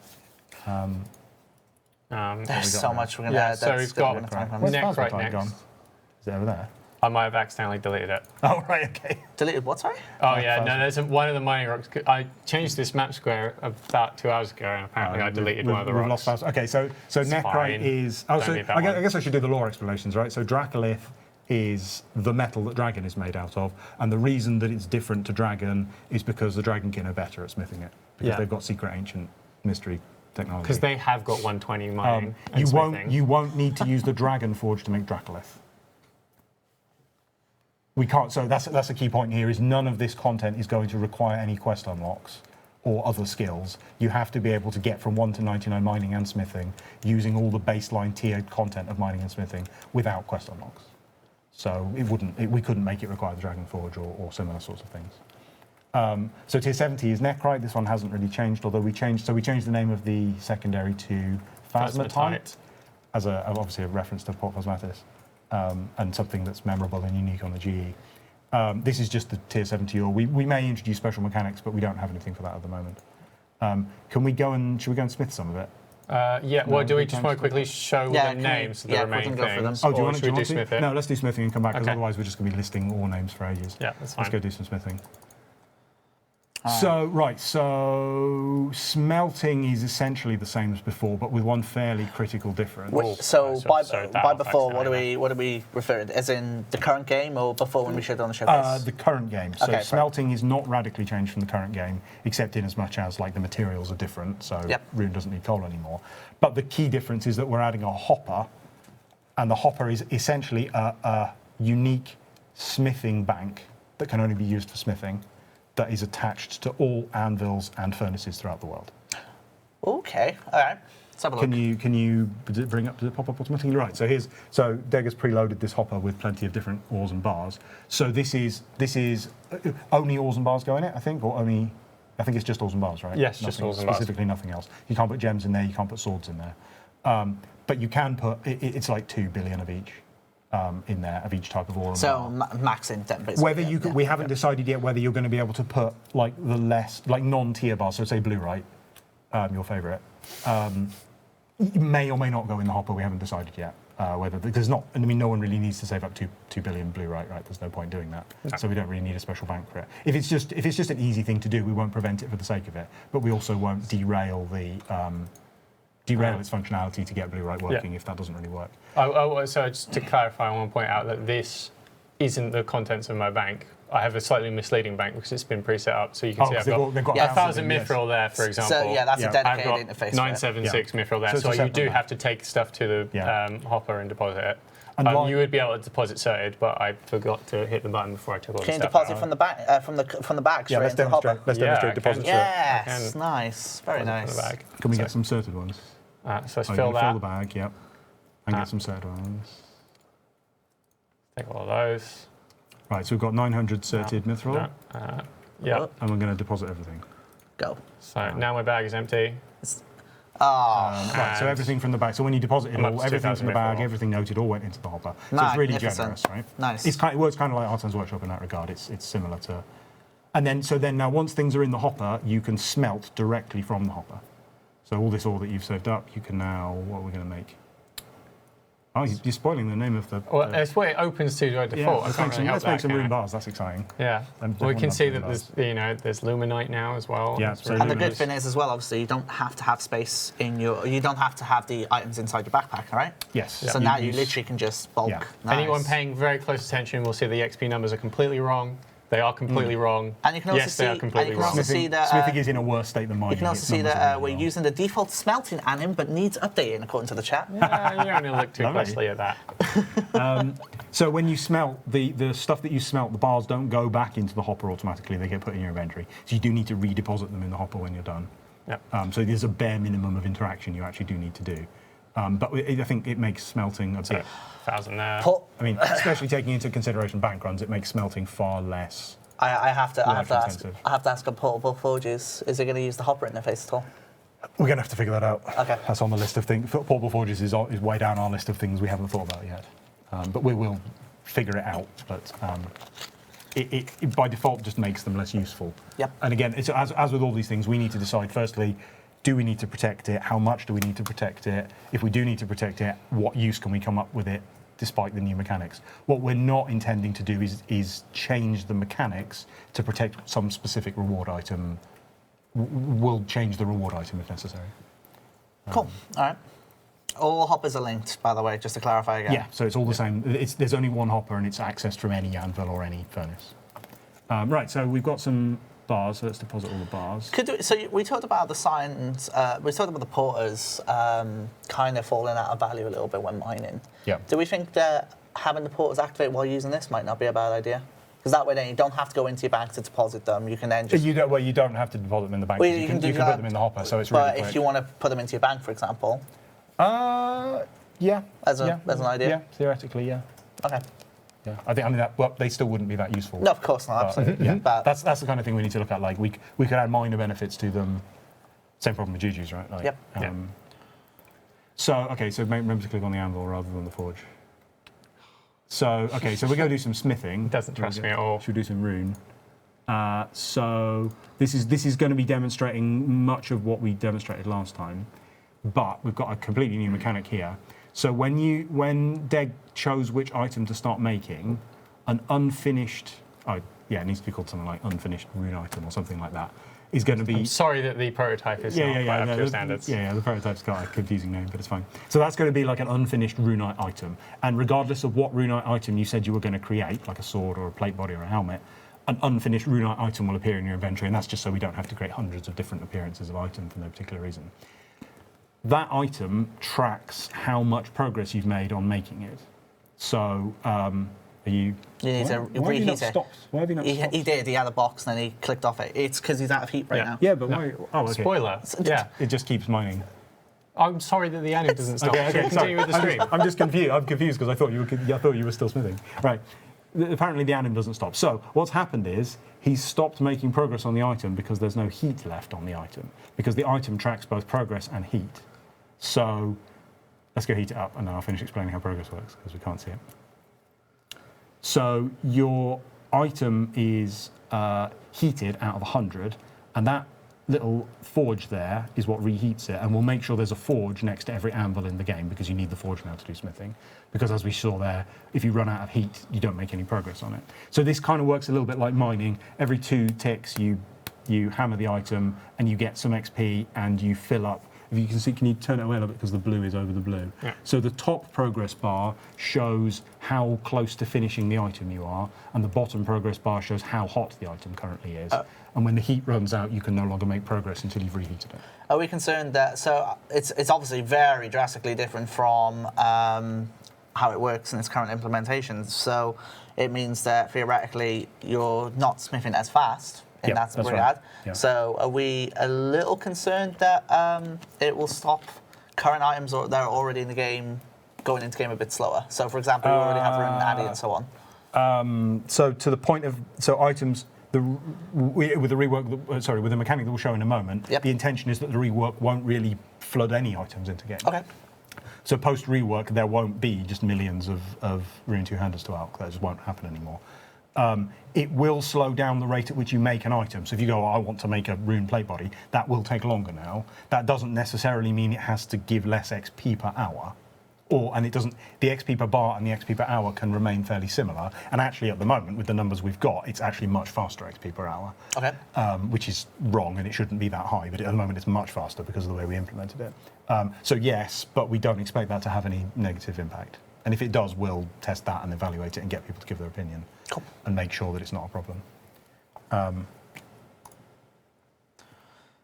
There's so much we're going to Yeah, so we've got Where's neck Plasma right Tide next. gone? Is it over there? I might have accidentally deleted it. Oh, right, okay. Deleted what, sorry? Oh yeah, no, there's one of the mining rocks. I changed this map square about 2 hours ago, and apparently I deleted one of the We've rocks. lost Plasma. Okay, so Necrite fine. is... Don't so need that I one. guess I should do the lore explanations, right? So Dracolith is the metal that Dragon is made out of, and the reason that it's different to Dragon is because the Dragonkin are better at smithing it, because Yeah. they've got secret ancient mystery technology. Because they have got 120 mining and you smithing. won't need to use the Dragon Forge to make Dracolith. We can't. So that's a key point here. Is none of this content is going to require any quest unlocks or other skills. You have to be able to get from 1 to 99 mining and smithing using all the baseline tiered content of mining and smithing without quest unlocks. So we couldn't make it require the Dragon Forge or similar sorts of things. So tier 70 is Necrite. This one hasn't really changed, although we changed the name of the secondary to Phasmatite, as obviously a reference to Port Phasmatis, and something that's memorable and unique on the GE. This is just the tier 70 ore. We may introduce special mechanics, but we don't have anything for that at the moment. Should we go and smith some of it? Yeah, well, do we just want to quickly show Yeah, the names of the we remaining can go through them. things? Oh, do you or want should to we do smith it? No, let's do smithing and come back, because Okay. otherwise we're just going to be listing ore names for ages. Yeah, that's fine. Let's go do some smithing. So smelting is essentially the same as before, but with one fairly critical difference. So by that before, what accidentally. are we referring to? As in the current game or before when we showed on the showcase? The current game. So Okay, fine. smelting is not radically changed from the current game, except in as much as like the materials are different. So Yep. Rune doesn't need coal anymore. But the key difference is that we're adding a hopper, and the hopper is essentially a unique smithing bank that can only be used for smithing, that is attached to all anvils and furnaces throughout the world. Okay, all right. Let's have a look. Can you does it pop up automatically? Right. So Deg has preloaded this hopper with plenty of different ores and bars. So this is only ores and bars go in it, I think, or only. I think it's just ores and bars, right? Yes, just ores and bars. Specifically nothing else. You can't put gems in there. You can't put swords in there. But you can put. It's like 2 billion of each. In there of each type of ore. So maxing them basically. Whether you could, we haven't decided yet whether you're going to be able to put like the less like non-tier bars. So say blue, right? Your favourite. May or may not go in the hopper. We haven't decided yet. Whether there's not. I mean, no one really needs to save up 2 billion blue, right? There's no point doing that. Okay. So we don't really need a special bank for it. If it's just an easy thing to do, we won't prevent it for the sake of it. But we also won't derail its functionality to get blue right working if that doesn't really work. So just to clarify, I want to point out that this isn't the contents of my bank. I have a slightly misleading bank because it's been pre-set up. So you can see I've got 1,000 mithril there, for example. So yeah, that's a I've dedicated got interface. 976 mithril there. So it's So a you separate do bank. have to take stuff to the hopper and deposit it. And you would be able to deposit certed, but I forgot to hit the button before I took all the Can you stuff deposit out. from the back, from the bag straight Yeah, let's into the hopper? demonstrate. Let's Yeah, demonstrate I deposit. can. Yes, I can nice, very deposit from the nice. bag. Can we So- get some certed ones? So let's Oh, fill you that. fill the bag, yep. And get some certed ones. Take all of those. Right, so we've got 900 certed mithril, Yeah. and we're going to deposit everything. Go. So now my bag is empty. Right, so And everything from the bag. So when you deposit it I'm up all, to everything from the 2,000 bag, mithril. everything noted, all went into the hopper. So it's really Magnificent. generous, right? Nice. It works kind of like Artan's Workshop in that regard. It's similar to... And then now once things are in the hopper, you can smelt directly from the hopper. So all this ore that you've saved up, you can now... What are we going to make? Oh, you're spoiling the name of the... Well, it's what it opens to by yeah, default. I let's can't make some, really help let's make that, some can rune I? bars. That's exciting. Yeah. And We everyone can loves see rune that bars. there's luminite now as well. Yeah, That's so really And the good nice. thing is as well, obviously, you don't have to have space in your. You don't have to have the items inside your backpack, right? Yes. So now you literally can just bulk. Yeah. Nice. Anyone paying very close attention will see the XP numbers are completely wrong. They are completely wrong. And you can also yes, they are see- completely and you can wrong. also see that, Smithing is in a worse state than mining. You can also Its see numbers that are we're really using the default smelting anim, but needs updating according to the chat. You only look too Lovely. closely at that. So when you smelt, the stuff that you smelt, the bars don't go back into the hopper automatically. They get put in your inventory. So you do need to redeposit them in the hopper when you're done. Yep. So there's a bare minimum of interaction you actually do need to do. But I think it makes smelting a bit. 1,000 there. I mean, especially taking into consideration bank runs, it makes smelting far less. I have to intensive. ask on portable forges. Is it going to use the hopper interface at all? We're going to have to figure that out. Okay. That's on the list of things. Portable forges is way down our list of things we haven't thought about yet. But we will figure it out. But it by default just makes them less useful. Yep. And again, it's, as with all these things, we need to decide firstly, do we need to protect it? How much do we need to protect it? If we do need to protect it, what use can we come up with it despite the new mechanics? What we're not intending to do is change the mechanics to protect some specific reward item. We'll change the reward item if necessary. Cool. All right. All hoppers are linked, by the way, just to clarify again. Yeah, so it's all the same. There's only one hopper and it's accessed from any anvil or any furnace. Right, so we've got some bars, so let's deposit all the bars. We talked about the signs, we talked about the porters kind of falling out of value a little bit when mining. Yeah. Do we think that having the porters activate while using this might not be a bad idea? Because that way then you don't have to go into your bank to deposit them. You can then just... You don't have to deposit them in the bank. Well, you can put them in the hopper, so it's but really quick. if you want to put them into your bank, for example... Yeah. As an idea? Yeah, theoretically, yeah. Okay. Yeah, they still wouldn't be that useful. No, of course not, absolutely. Yeah, But that's the kind of thing we need to look at. Like we could add minor benefits to them. Same problem with Juju's, right? Like, yep. So remember to click on the anvil rather than the forge. So we're going to do some smithing. Doesn't trust me at all. Should we do some rune? So this is going to be demonstrating much of what we demonstrated last time, but we've got a completely new mechanic here. So when Deg chose which item to start making, an unfinished, it needs to be called something like unfinished rune item or something like that, is going to be... I'm sorry that the prototype is not quite up to your standards. Yeah, the prototype's got a confusing name, but it's fine. So that's going to be like an unfinished runite item. And regardless of what runite item you said you were going to create, like a sword or a plate body or a helmet, an unfinished runite item will appear in your inventory, and that's just so we don't have to create hundreds of different appearances of item for no particular reason. That item tracks how much progress you've made on making it. So, You need to reheat it. Why have you not stopped? He did. He had a box and then he clicked off it. It's because he's out of heat right now. Yeah, but why? Oh, okay. Spoiler. Yeah, it just keeps mining. I'm sorry that the anime doesn't stop. Okay, Continue with the stream. I'm just confused. I'm confused because I thought you were still smithing. Right. Apparently the anim doesn't stop. So what's happened is he's stopped making progress on the item because there's no heat left on the item, because the item tracks both progress and heat. So let's go heat it up, and then I'll finish explaining how progress works because we can't see it. So your item is heated out of 100, and that little forge there is what reheats it, and we'll make sure there's a forge next to every anvil in the game because you need the forge now to do smithing. Because as we saw there, if you run out of heat, you don't make any progress on it. So this kind of works a little bit like mining. Every 2 ticks, you hammer the item, and you get some XP, and you fill up. If you can see, can you turn it away a little bit because the blue is over the blue? Yeah. So the top progress bar shows how close to finishing the item you are, and the bottom progress bar shows how hot the item currently is. And when the heat runs out, you can no longer make progress until you've reheated it. Are we concerned that, so it's obviously very drastically different from how it works in its current implementation. So it means that theoretically you're not smithing as fast in that regard. Right. Yeah. So are we a little concerned that it will stop current items that are already in the game going into game a bit slower? So for example, you already have Rune Addy and so on. So to the point of items. With the rework, with the mechanic that we'll show in a moment, the intention is that the rework won't really flood any items into game. Okay. So post rework, there won't be just millions of Rune two-handers to Alk. That just won't happen anymore. It will slow down the rate at which you make an item. So if you go, I want to make a Rune plate body, that will take longer now. That doesn't necessarily mean it has to give less XP per hour. And it doesn't. The XP per bar and the XP per hour can remain fairly similar. And actually, at the moment, with the numbers we've got, it's actually much faster XP per hour. Okay. Which is wrong, and it shouldn't be that high. But at the moment, it's much faster because of the way we implemented it. So yes, but we don't expect that to have any negative impact. And if it does, we'll test that and evaluate it and get people to give their opinion. Cool. And make sure that it's not a problem.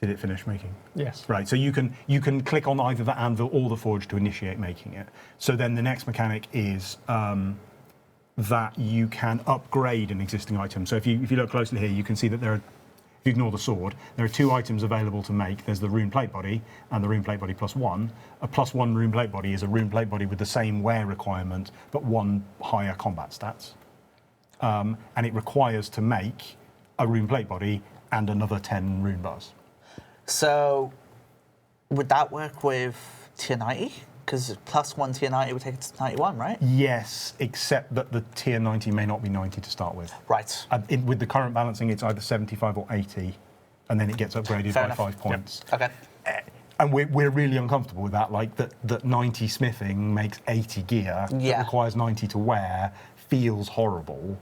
Did it finish making? Yes. Right, so you can click on either the anvil or the forge to initiate making it. So then the next mechanic is that you can upgrade an existing item. So if you look closely here, you can see that there are, if you ignore the sword, there are 2 items available to make. There's the rune plate body and the rune plate body +1. A +1 rune plate body is a rune plate body with the same wear requirement, but 1 higher combat stats. And it requires to make a rune plate body and another 10 rune bars. So, would that work with tier 90? Because +1 tier 90 would take it to 91, right? Yes, except that the tier 90 may not be 90 to start with. Right. With the current balancing, it's either 75 or 80, and then it gets upgraded Fair by enough. 5 points. Okay. And we're really uncomfortable with that, like that 90 smithing makes 80 gear, Yeah. that requires 90 to wear, feels horrible,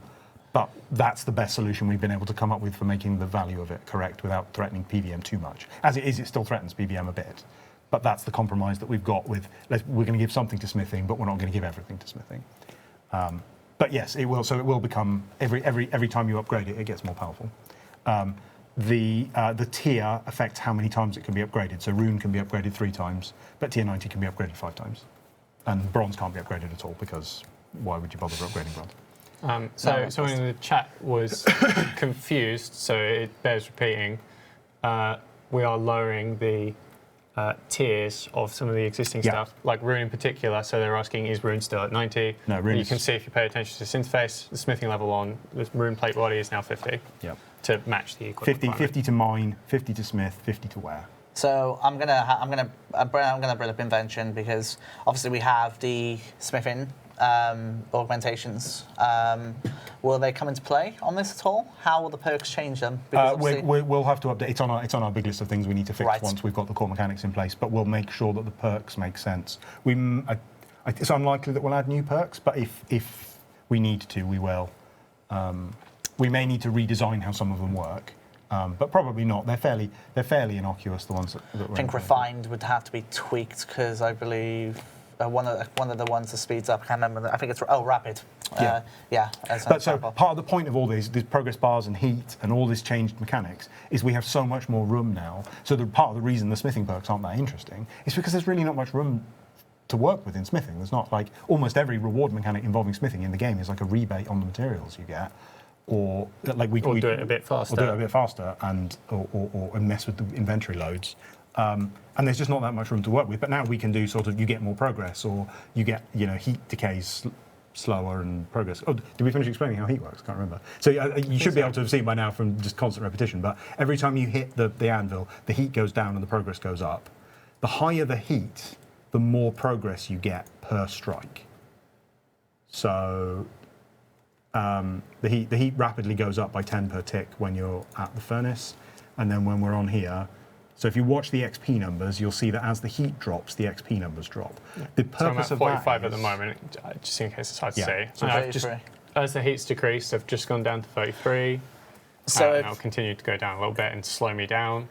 but that's the best solution we've been able to come up with for making the value of it correct without threatening PVM too much. As it is, it still threatens PVM a bit. But that's the compromise that we've got with, we're going to give something to smithing, but we're not going to give everything to smithing. But yes, it will. So it will become, every time you upgrade it, it gets more powerful. The tier affects how many times it can be upgraded. So Rune can be upgraded 3 times, but tier 90 can be upgraded 5 times. And Bronze can't be upgraded at all, because why would you bother upgrading Bronze? So someone in the chat was confused, so it bears repeating. We are lowering the tiers of some of the existing stuff, like Rune in particular. So they're asking, is Rune still at 90? No, Rune You can see if you pay attention to this interface, the smithing level on the Rune plate body is now 50 to match the equipment. 50 to mine, 50 to smith, 50 to wear. So I'm gonna bring up invention, because obviously we have the smithing augmentations. Will they come into play on this at all? How will the perks change them? Because We'll have to update. It's on our big list of things we need to fix once we've got the core mechanics in place. But we'll make sure that the perks make sense. It's unlikely that we'll add new perks, but if we need to, we will. We may need to redesign how some of them work, but probably not. They're fairly innocuous. The ones that I think refined would have to be tweaked, because I believe one of the ones that speeds up. I can't remember. I think it's rapid. But so part of the point of all these progress bars and heat and all this changed mechanics is we have so much more room now. So part of the reason the smithing perks aren't that interesting is because there's really not much room to work with in smithing. There's not, like, almost every reward mechanic involving smithing in the game is like a rebate on the materials you get, or like we do it a bit faster. Or do it a bit faster and or mess with the inventory loads. And there's just not that much room to work with. But now we can do sort of, you get more progress, or you get, heat decays slower and progress. Oh, did we finish explaining how heat works? Can't remember. So you should be able to have seen by now from just constant repetition. But every time you hit the anvil, the heat goes down and the progress goes up. The higher the heat, the more progress you get per strike. So the heat rapidly goes up by 10 per tick when you're at the furnace, and then when we're on here. So if you watch the XP numbers, you'll see that as the heat drops, the XP numbers drop. Yeah. The purpose so I'm at of 45 that at the moment, just in case it's hard to see. So as the heat's decreased, I've just gone down to 33. So and I'll continue to go down a little bit and slow me down.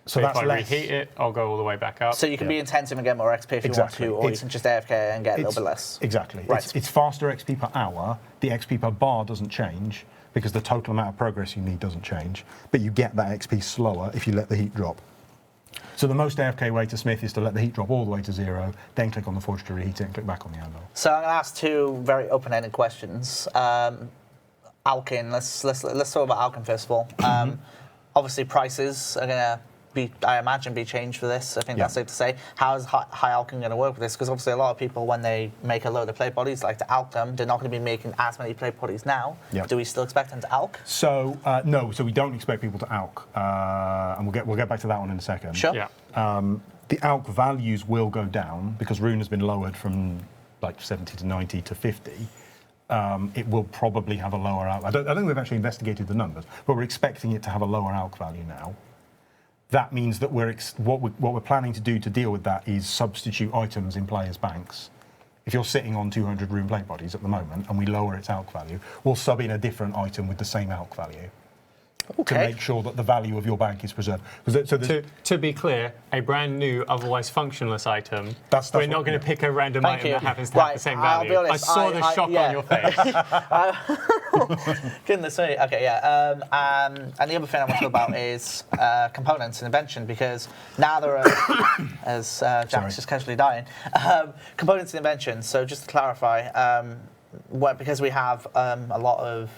So if I reheat it, I'll go all the way back up. So you can be intensive and get more XP if you want to, or you can just AFK and get a little bit less. Exactly. Right. It's faster XP per hour. The XP per bar doesn't change because the total amount of progress you need doesn't change. But you get that XP slower if you let the heat drop. So the most AFK way to smith is to let the heat drop all the way to 0, then click on the forge to reheat it and click back on the anvil. So I'm going to ask 2 very open-ended questions. Alkin, let's talk about Alkin first of all. Obviously prices are going to I imagine, be changed for this. I think that's safe to say. How is High Alkin going to work with this? Because obviously a lot of people, when they make a load of plate bodies, like to alk them, they're not going to be making as many plate bodies now. Yep. Do we still expect them to alk? So no, so we don't expect people to alk, and we'll get back to that one in a second. Sure. Yeah. The alk values will go down because Rune has been lowered from like 70 to 90 to 50. It will probably have a lower alk. I don't think we've actually investigated the numbers, but we're expecting it to have a lower alk value now. That means that what we're planning to do to deal with that is substitute items in players' banks. If you're sitting on 200 Rune plate bodies at the moment and we lower its alk value, we'll sub in a different item with the same alk value. To make sure that the value of your bank is preserved. To be clear, a brand new, otherwise functionless item, that's we're not going to pick a random item that happens to have the same value. Honest, I saw the shock on your face. Goodness me. Okay, yeah. And the other thing I want to talk about is components and invention, because now there are, as Jack's just casually dying, components and invention. So just to clarify, because we have a lot of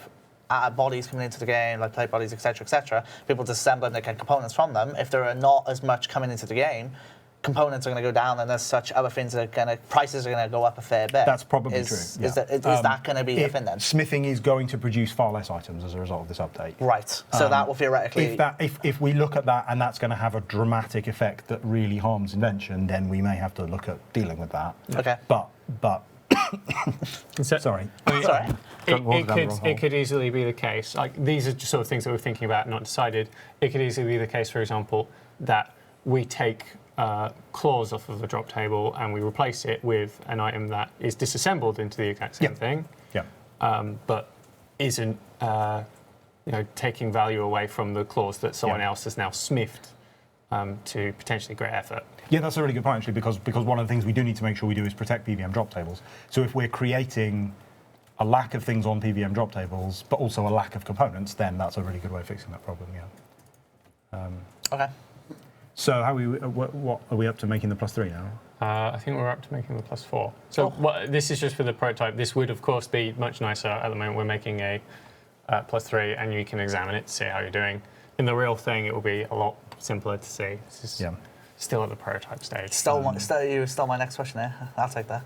bodies coming into the game, like plate bodies, etc., people disassemble them, they get components from them. If there are not as much coming into the game, components are going to go down, and there's such other things that are going to, prices are going to go up a fair bit. That's probably true. Is Yeah. that going to be a thing then? Smithing is going to produce far less items as a result of this update. Right. So that will theoretically. If we look at that and that's going to have a dramatic effect that really harms invention, then we may have to look at dealing with that. Okay. But. So- Sorry. Sorry. It could easily be the case. Like these are just sort of things that we're thinking about, not decided. It could easily be the case, for example, that we take claws off of the drop table and we replace it with an item that is disassembled into the exact same thing. Yeah. But isn't taking value away from the claws that someone else has now smithed to potentially great effort. Yeah, that's a really good point actually, because one of the things we do need to make sure we do is protect PVM drop tables. So if we're creating a lack of things on PVM drop tables, but also a lack of components, then that's a really good way of fixing that problem. Yeah. Okay. So what are we up to making the +3 now? I think we're up to making the +4. So this is just for the prototype. This would, of course, be much nicer. At the moment, we're making a +3, and you can examine it to see how you're doing. In the real thing, it will be a lot simpler to see. This is still at the prototype stage. You stole my next question there. I'll take that.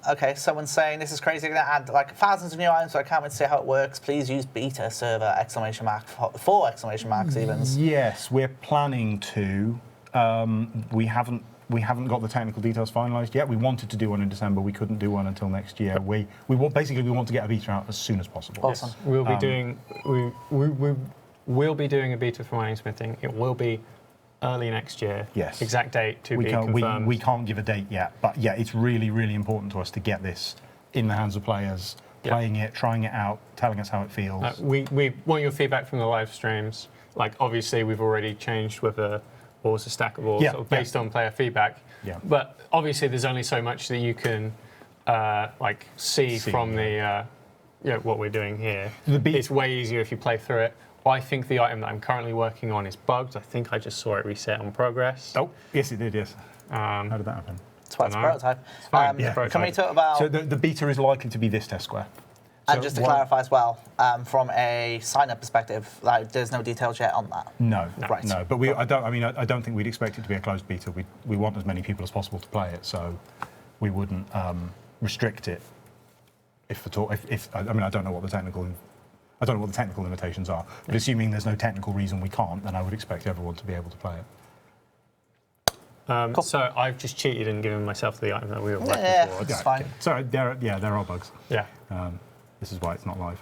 Okay, someone's saying this is crazy. They're going to add like thousands of new items, so I can't wait to see how it works. Please use beta server ! 4 exclamation marks even. Yes, we're planning to. We haven't got the technical details finalised yet. We wanted to do one in December. We couldn't do one until next year. We want to get a beta out as soon as possible. Awesome. Yes, we'll be doing we will be doing a beta for Mining and Smithing. It will be early next year. Yes. Exact date to be confirmed. We can't give a date yet, but yeah, it's really, really important to us to get this in the hands of players, playing it, trying it out, telling us how it feels. We want your feedback from the live streams. Like, obviously, we've already changed whether balls are stackable sort of based on player feedback. Yeah. But obviously, there's only so much that you can see from the what we're doing here. It's way easier if you play through it. I think the item that I'm currently working on is bugged. I think I just saw it reset on progress. Oh, yes, it did, yes. How did that happen? That's why it's a prototype. It's fine. Can we talk about... So the beta is likely to be this test square. And just to clarify as well, from a sign-up perspective, like there's no details yet on that. No, Right. no. But I don't think we'd expect it to be a closed beta. We want as many people as possible to play it, so we wouldn't restrict it. If at all, I don't know what the technical limitations are. But assuming there's no technical reason we can't, then I would expect everyone to be able to play it. Cool. So I've just cheated and given myself the item that we were working for. It's fine. So there are bugs. Yeah. This is why it's not live.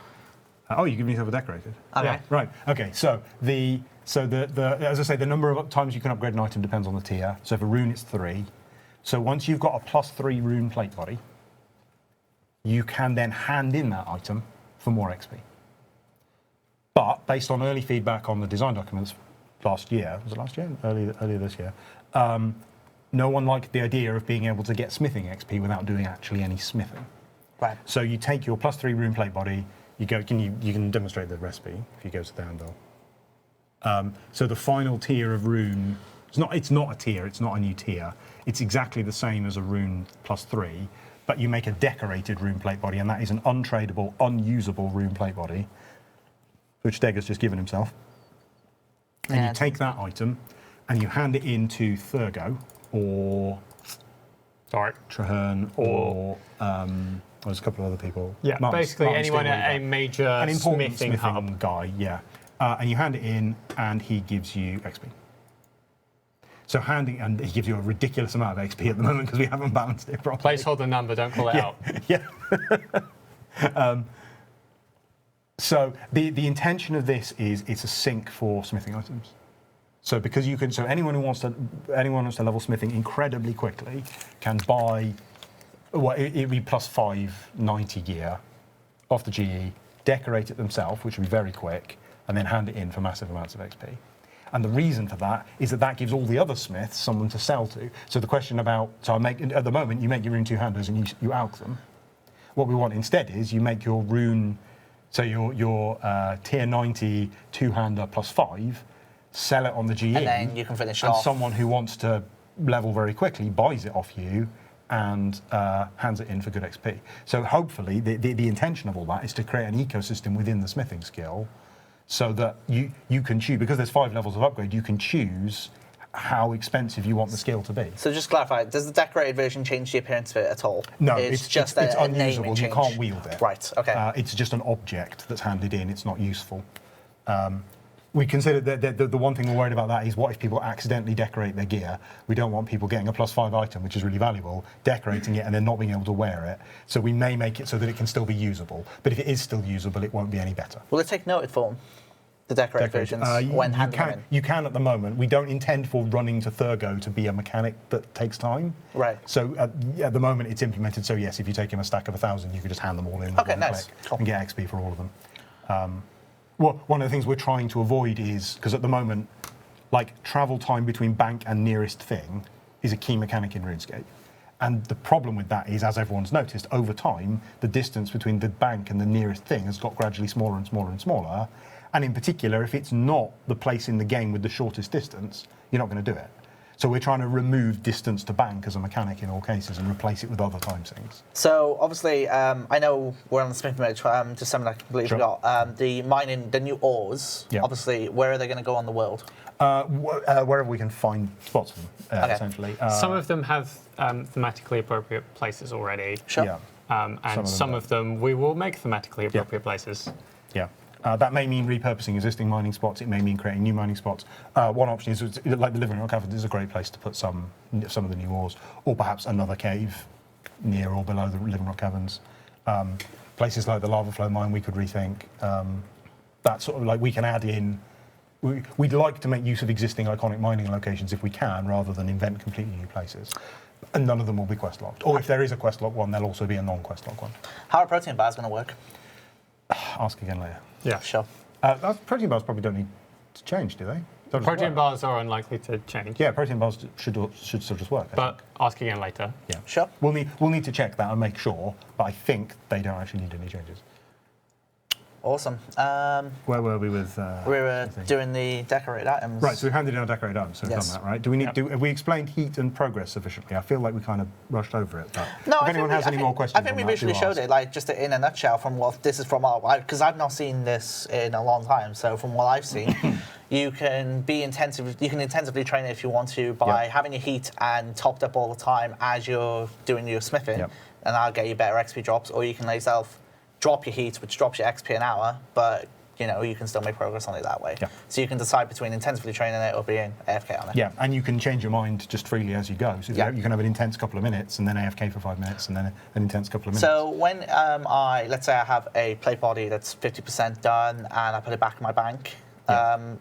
Oh, you give yourself a decorated. Okay. Yeah. Right. Okay. So the as I say, the number of times you can upgrade an item depends on the tier. So for Rune, it's 3. So once you've got a +3 Rune plate body, you can then hand in that item for more XP. But based on early feedback on the design documents last year, was it last year? Earlier this year, no one liked the idea of being able to get smithing XP without doing actually any smithing. Right. So you take your +3 Rune plate body. You can demonstrate the recipe if you go to the handle. So the final tier of Rune, it's not a tier. It's not a new tier. It's exactly the same as a Rune +3, but you make a decorated Rune plate body, and that is an untradeable, unusable Rune plate body, which Deg has just given himself. And you take that item and you hand it in to Thurgo or Traherne or there's a couple of other people. Yeah, basically anyone at a major an important smithing hub. guy, yeah. And you hand it in and he gives you XP. So and he gives you a ridiculous amount of XP at the moment because we haven't balanced it properly. Placeholder number, don't call it out. Yeah. So the intention of this is it's a sink for smithing items. So because anyone who wants to level smithing incredibly quickly can buy it'd be +5 90 gear off the GE, decorate it themselves, which would be very quick, and then hand it in for massive amounts of XP. And the reason for that is that gives all the other smiths someone to sell to. So the question at the moment you make your Rune 2-handers and you alch them. What we want instead is you make your Rune, so your tier 90 2-hander +5, sell it on the GE. And then you can finish it and off. someone who wants to level very quickly buys it off you, and hands it in for good XP. So hopefully the intention of all that is to create an ecosystem within the smithing skill so that you can choose, because there's 5 levels of upgrade, you can choose how expensive you want the skill to be. So just to clarify, does the decorated version change the appearance of it at all? No, it's just it's a unusable. naming You change. can't wield it. Right, okay. It's just an object that's handed in. It's not useful. We consider that the one thing we're worried about that is what if people accidentally decorate their gear? We don't want people getting a +5 item, which is really valuable, decorating it and then not being able to wear it. So we may make it so that it can still be usable. But if it is still usable, it won't be any better. Will it take noted form, the decorated versions, when handing them in? You can at the moment. We don't intend for running to Thurgo to be a mechanic that takes time. Right. So at the moment it's implemented. So yes, if you take him a stack of 1,000, you could just hand them all in with Okay, one nice. click Cool. and get XP for all of them. Well, one of the things we're trying to avoid is, because at the moment, like travel time between bank and nearest thing is a key mechanic in RuneScape. And the problem with that is, as everyone's noticed, over time, the distance between the bank and the nearest thing has got gradually smaller and smaller and smaller. And in particular, if it's not the place in the game with the shortest distance, you're not going to do it. So we're trying to remove distance to bank as a mechanic in all cases and replace it with other time sinks. So obviously, I know we're on the smithing mode, just something I completely forgot. The mining, the new ores, obviously, where are they going to go on the world? Wherever we can find spots for them, essentially. Some of them have thematically appropriate places already. Sure. Yeah. And some of them we will make thematically appropriate places. Yeah. That may mean repurposing existing mining spots. It may mean creating new mining spots. One option is, like the Living Rock Cavern, is a great place to put some of the new ores, or perhaps another cave near or below the Living Rock Caverns. Places like the Lava Flow Mine we could rethink. That sort of like we can add in. We'd like to make use of existing iconic mining locations if we can, rather than invent completely new places. And none of them will be quest locked. Or if there is a quest lock one, there'll also be a non-quest lock one. How are protein bars going to work? Ask again later. Yeah, Sure. Protein bars probably don't need to change, do they? They'll just protein work. bars are unlikely to change. Yeah, protein bars should still just work. I But think. ask again later. Yeah. Sure. We'll need to check that and make sure, but I think they don't actually need any changes. Awesome. Where were we with? We were doing the decorated items. Right, so we've handed in our decorated items, so we've Yes. done that, right? Do we need have we explained heat and progress sufficiently? I feel like we kind of rushed over it, but No, if I anyone think has any more questions, I think we on that, visually do showed ask. it, like just in a nutshell from what this is from because I've not seen this in a long time. So from what I've seen, you can intensively train it if you want to by having your heat and topped up all the time as you're doing your smithing, and that'll get you better XP drops. Or you can let yourself drop your heat, which drops your XP an hour, but you can still make progress on it that way. Yeah. So you can decide between intensively training it or being AFK on it. Yeah, and you can change your mind just freely as you go. So you can have an intense couple of minutes and then AFK for 5 minutes and then an intense couple of minutes. So when let's say I have a plate body that's 50% done and I put it back in my bank,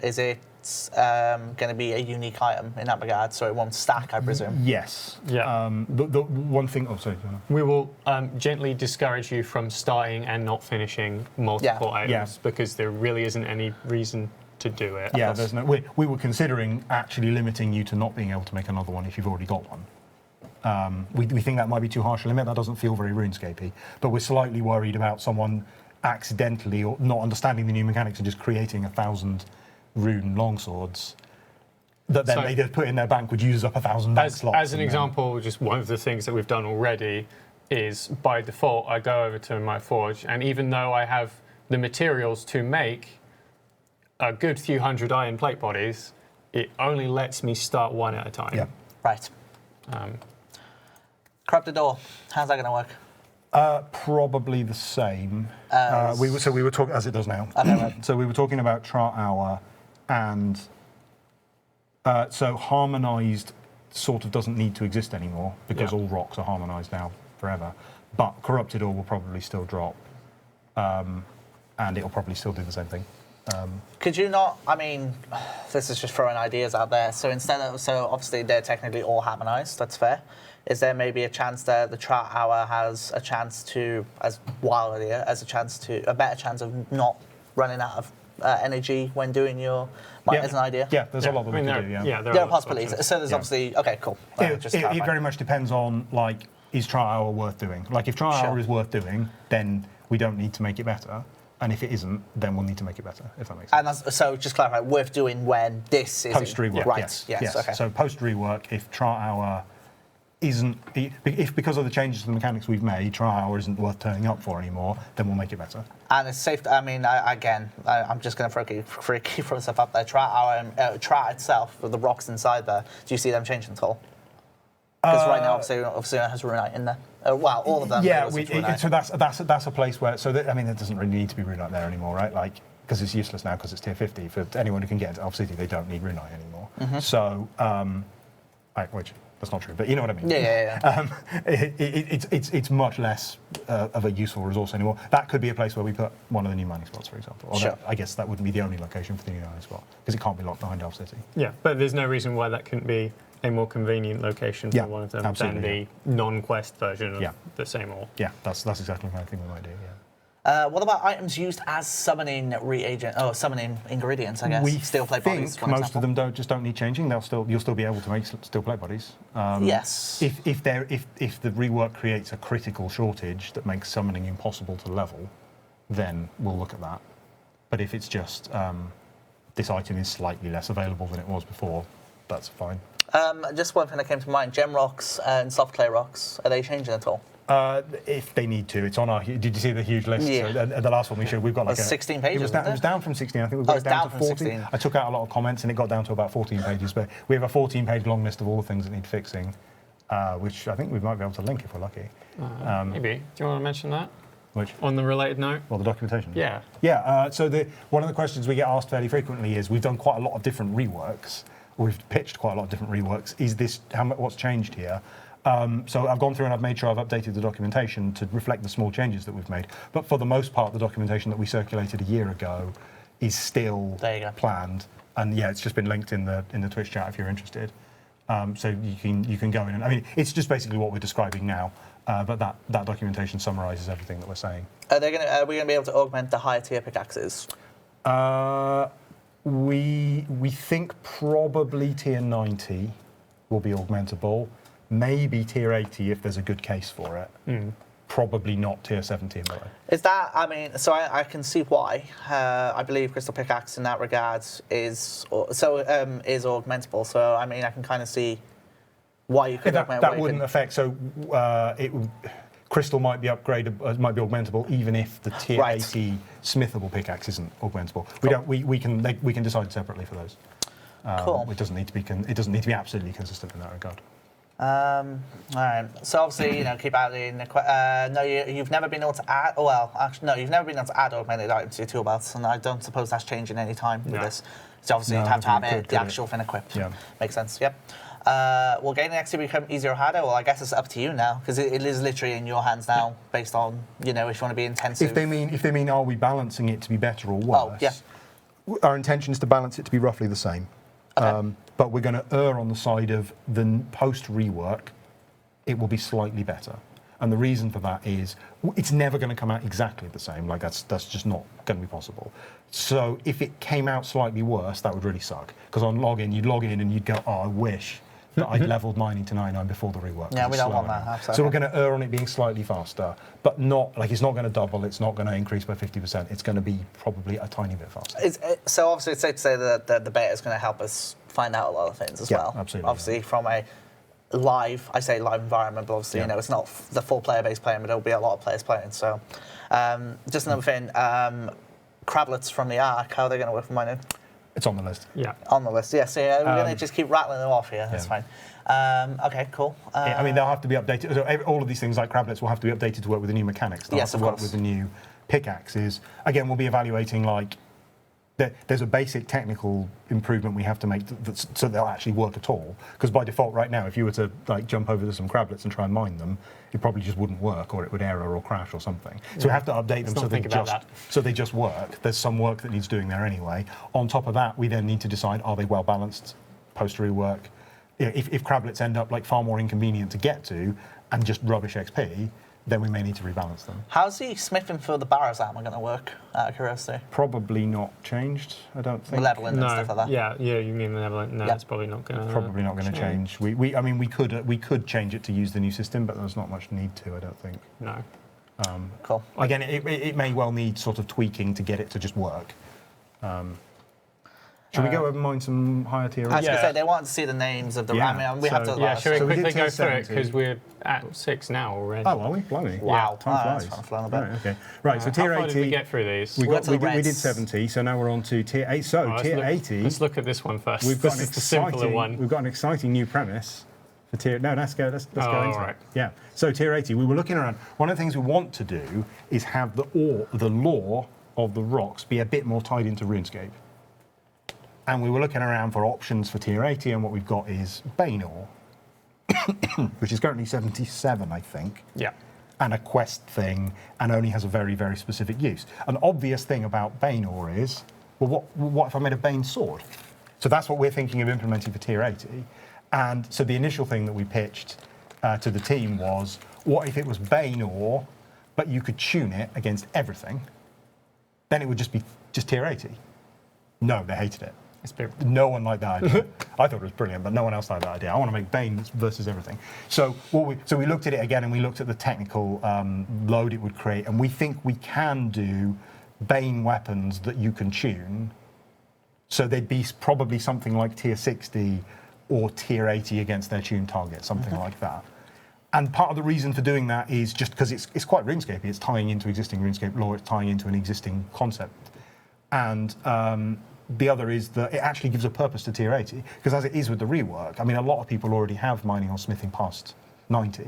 is it going to be a unique item in that regard? So it won't stack, I presume? Yes. Yeah. The one thing... Oh, sorry. We will gently discourage you from starting and not finishing multiple items because there really isn't any reason to do it. Yeah, there's no... We were considering actually limiting you to not being able to make another one if you've already got one. We think that might be too harsh a limit. That doesn't feel very RuneScapey. But we're slightly worried about someone accidentally or not understanding the new mechanics and just creating 1,000 rune longswords that then they just put in their bank would use up 1,000 bank slots. As an example, just one of the things that we've done already is by default I go over to my forge, and even though I have the materials to make a good few hundred iron plate bodies, it only lets me start one at a time. Yeah. Right. Corrupted ore, how's that going to work? Probably the same. We were talking as it does now. Okay, right. So we were talking about Chart Hour, and so harmonized sort of doesn't need to exist anymore because all rocks are harmonized now forever. But corrupted ore will probably still drop, and it'll probably still do the same thing. Could you not, I mean, this is just throwing ideas out there. So obviously they're technically all harmonized, that's fair. Is there maybe a chance that the Chart Hour has a chance to, a better chance of not running out of energy when doing your, as an idea? Yeah, there's a lot that we can do, There are possibilities. So there's obviously, okay, cool. It very much depends on, like, is Chart Hour worth doing? Like, if Chart Hour is worth doing, then we don't need to make it better. And if it isn't, then we'll need to make it better, if that makes sense. And so just clarify, worth doing when this is... Post-rework, right, yes. Okay. So post-rework, if Chart Hour isn't, if because of the changes to the mechanics we've made, Tri-Hour isn't worth turning up for anymore, then we'll make it better. And it's safe. I'm just going to throw stuff up there. Try itself, with the rocks inside there. Do you see them changing at all? Because right now, obviously, it has Rune in there. Well, all of them. Yeah, so that's a place where. So that, I mean, it doesn't really need to be Rune there anymore, right? Like, because it's useless now because it's tier 50. For anyone who can get into Elf City, they don't need Rune anymore. Mm-hmm. So, which. That's not true, but you know what I mean. Yeah. It's much less of a useful resource anymore. That could be a place where we put one of the new mining spots, for example. Although Sure. I guess that wouldn't be the only location for the new mining spot, because it can't be locked behind Elf City. Yeah, but there's no reason why that couldn't be a more convenient location for one of them than the non-quest version of the same ore. Yeah, that's exactly the kind of thing we might do, yeah. What about items used as summoning ingredients? I guess steel plate bodies. I think most of them don't need changing. You'll still be able to make steel plate bodies. Yes. If the rework creates a critical shortage that makes summoning impossible to level, then we'll look at that. But if it's just this item is slightly less available than it was before, that's fine. Just one thing that came to mind: gem rocks and soft clay rocks. Are they changing at all? If they need to, it's on our. Did you see the huge list? Yeah. So, the last one we showed, we've got like 16 pages. It was down from 16. I think we've got it down to 14. 16. I took out a lot of comments and it got down to about 14 pages. But we have a 14-page long list of all the things that need fixing, which I think we might be able to link if we're lucky. Maybe. Do you want to mention that? Which? On the related note? Well, the documentation. Yeah. Yeah. So one of the questions we get asked fairly frequently is, we've done quite a lot of different reworks. We've pitched quite a lot of different reworks. Is this what's changed here? So I've gone through and I've made sure I've updated the documentation to reflect the small changes that we've made. But for the most part, the documentation that we circulated a year ago is still planned. And yeah, it's just been linked in the Twitch chat if you're interested. So you can go in and, I mean, it's just basically what we're describing now. But that documentation summarises everything that we're saying. Are we going to be able to augment the higher tier pickaxes? We think probably tier 90 will be augmentable. Maybe tier 80 if there's a good case for it. Probably not tier 70 and below. Is that, I mean, so I can see why. I believe Crystal Pickaxe in that regard is augmentable. So, I mean, I can kind of see why you could augment. That wouldn't affect, so Crystal might be upgraded, might be augmentable even if the tier 80 smithable pickaxe isn't augmentable. Cool. We can decide separately for those. Cool. It doesn't need to be absolutely consistent in that regard. All right. So obviously, keep adding. You've never been able to add. Well, actually, no, you've never been able to add augmented items to your tool belts, and I don't suppose that's changing any time with this. So obviously, you'd have to have the actual thing equipped. Yeah. Makes sense. Yep. Will gaining XP become easier or harder? Well, I guess it's up to you now, because it is literally in your hands now, based on if you want to be intensive. If they mean, are we balancing it to be better or worse? Oh, yeah. Our intention is to balance it to be roughly the same. Okay. But we're going to err on the side of the post-rework, it will be slightly better. And the reason for that is it's never going to come out exactly the same. Like, that's just not going to be possible. So if it came out slightly worse, that would really suck. Because on login, you'd log in and you'd go, oh, I wish that I'd leveled mining to 99 before the rework. Yeah, we don't want that. Absolutely. So we're going to err on it being slightly faster, but not, like, it's not going to double, it's not going to increase by 50%. It's going to be probably a tiny bit faster. So obviously it's safe to say that the beta is going to help us find out a lot of things as well. Absolutely. Obviously from a live environment, but obviously, it's not the full player base playing, but there'll be a lot of players playing. So just another thing, crablets from the Ark, how are they going to work for mining? It's on the list. Yeah. On the list, yeah. So we're going to just keep rattling them off here. That's fine. Okay, cool. I mean, they'll have to be updated. So all of these things like crablets will have to be updated to work with the new mechanics. They'll have to work with the new pickaxes. Again, we'll be evaluating, like, there's a basic technical improvement we have to make so they'll actually work at all. Because by default, right now, if you were to jump over to some crablets and try and mine them, it probably just wouldn't work, or it would error or crash or something. So we have to update them so they just work. There's some work that needs doing there anyway. On top of that, we then need to decide, are they well balanced post rework? If crablets end up far more inconvenient to get to and just rubbish XP, then we may need to rebalance them. How's the smithing for the barrows armor going to work, out of curiosity? Probably not changed, I don't think. The leveling and stuff like that? Yeah, you mean the leveling? No, it's probably not going to Probably not going to change. I mean, we could change it to use the new system, but there's not much need to, I don't think. No. Cool. Again, it may well need sort of tweaking to get it to just work. Should we go over and mine some higher tier? I was going to Yeah. say, they want to see the names of the Yeah. I mean, we have to. So- Yeah, shall we So we did quickly go tier through it 70. because we're at 6 now already. Oh, are we? Blimey. Wow. Time Oh, that's flies. flown a bit. Right, okay. Right, so How tier far 80. did we get through these? We went to the did reds. 70, so now we're on to tier 8. So, Well, tier 80. Let's look at this one first. We've got This an is the simpler exciting, one. We've got an exciting new premise for tier. No, let's go. Let's go Oh, into right. it. Yeah. So tier 80, we were looking around. One of the things we want to do is have the lore of the rocks be a bit more tied into RuneScape. And we were looking around for options for tier 80, and what we've got is Bane ore, which is currently 77, I think. Yeah. And a quest thing, and only has a very, very specific use. An obvious thing about Bane ore is, well, what if I made a Bane sword? So that's what we're thinking of implementing for tier 80. And so the initial thing that we pitched to the team was, what if it was Bane ore, but you could tune it against everything? Then it would just be just tier 80. No, they hated it. It's been, No one liked that idea. I thought it was brilliant, but no one else liked that idea. I want to make Bane versus everything. So we looked at it again, and we looked at the technical load it would create, and we think we can do Bane weapons that you can tune. So they'd be probably something like tier 60 or tier 80 against their tuned target, something like that. And part of the reason for doing that is just because it's quite RuneScape. It's tying into existing RuneScape lore. It's tying into an existing concept. And the other is that it actually gives a purpose to tier 80, because as it is with the rework, I mean, a lot of people already have mining or smithing past 90.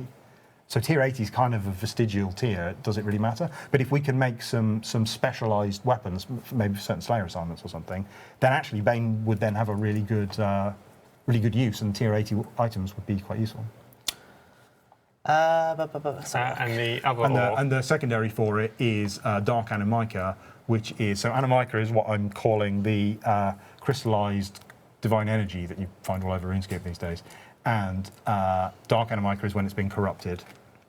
So tier 80 is kind of a vestigial tier. Does it really matter? But if we can make some specialized weapons, maybe for certain Slayer assignments or something, then actually Bane would then have a really good use, and tier 80 items would be quite useful. and the other ore. And the secondary for it is dark animica, which is, so animica is what I'm calling the crystallized divine energy that you find all over RuneScape these days. And dark animica is when it's been corrupted.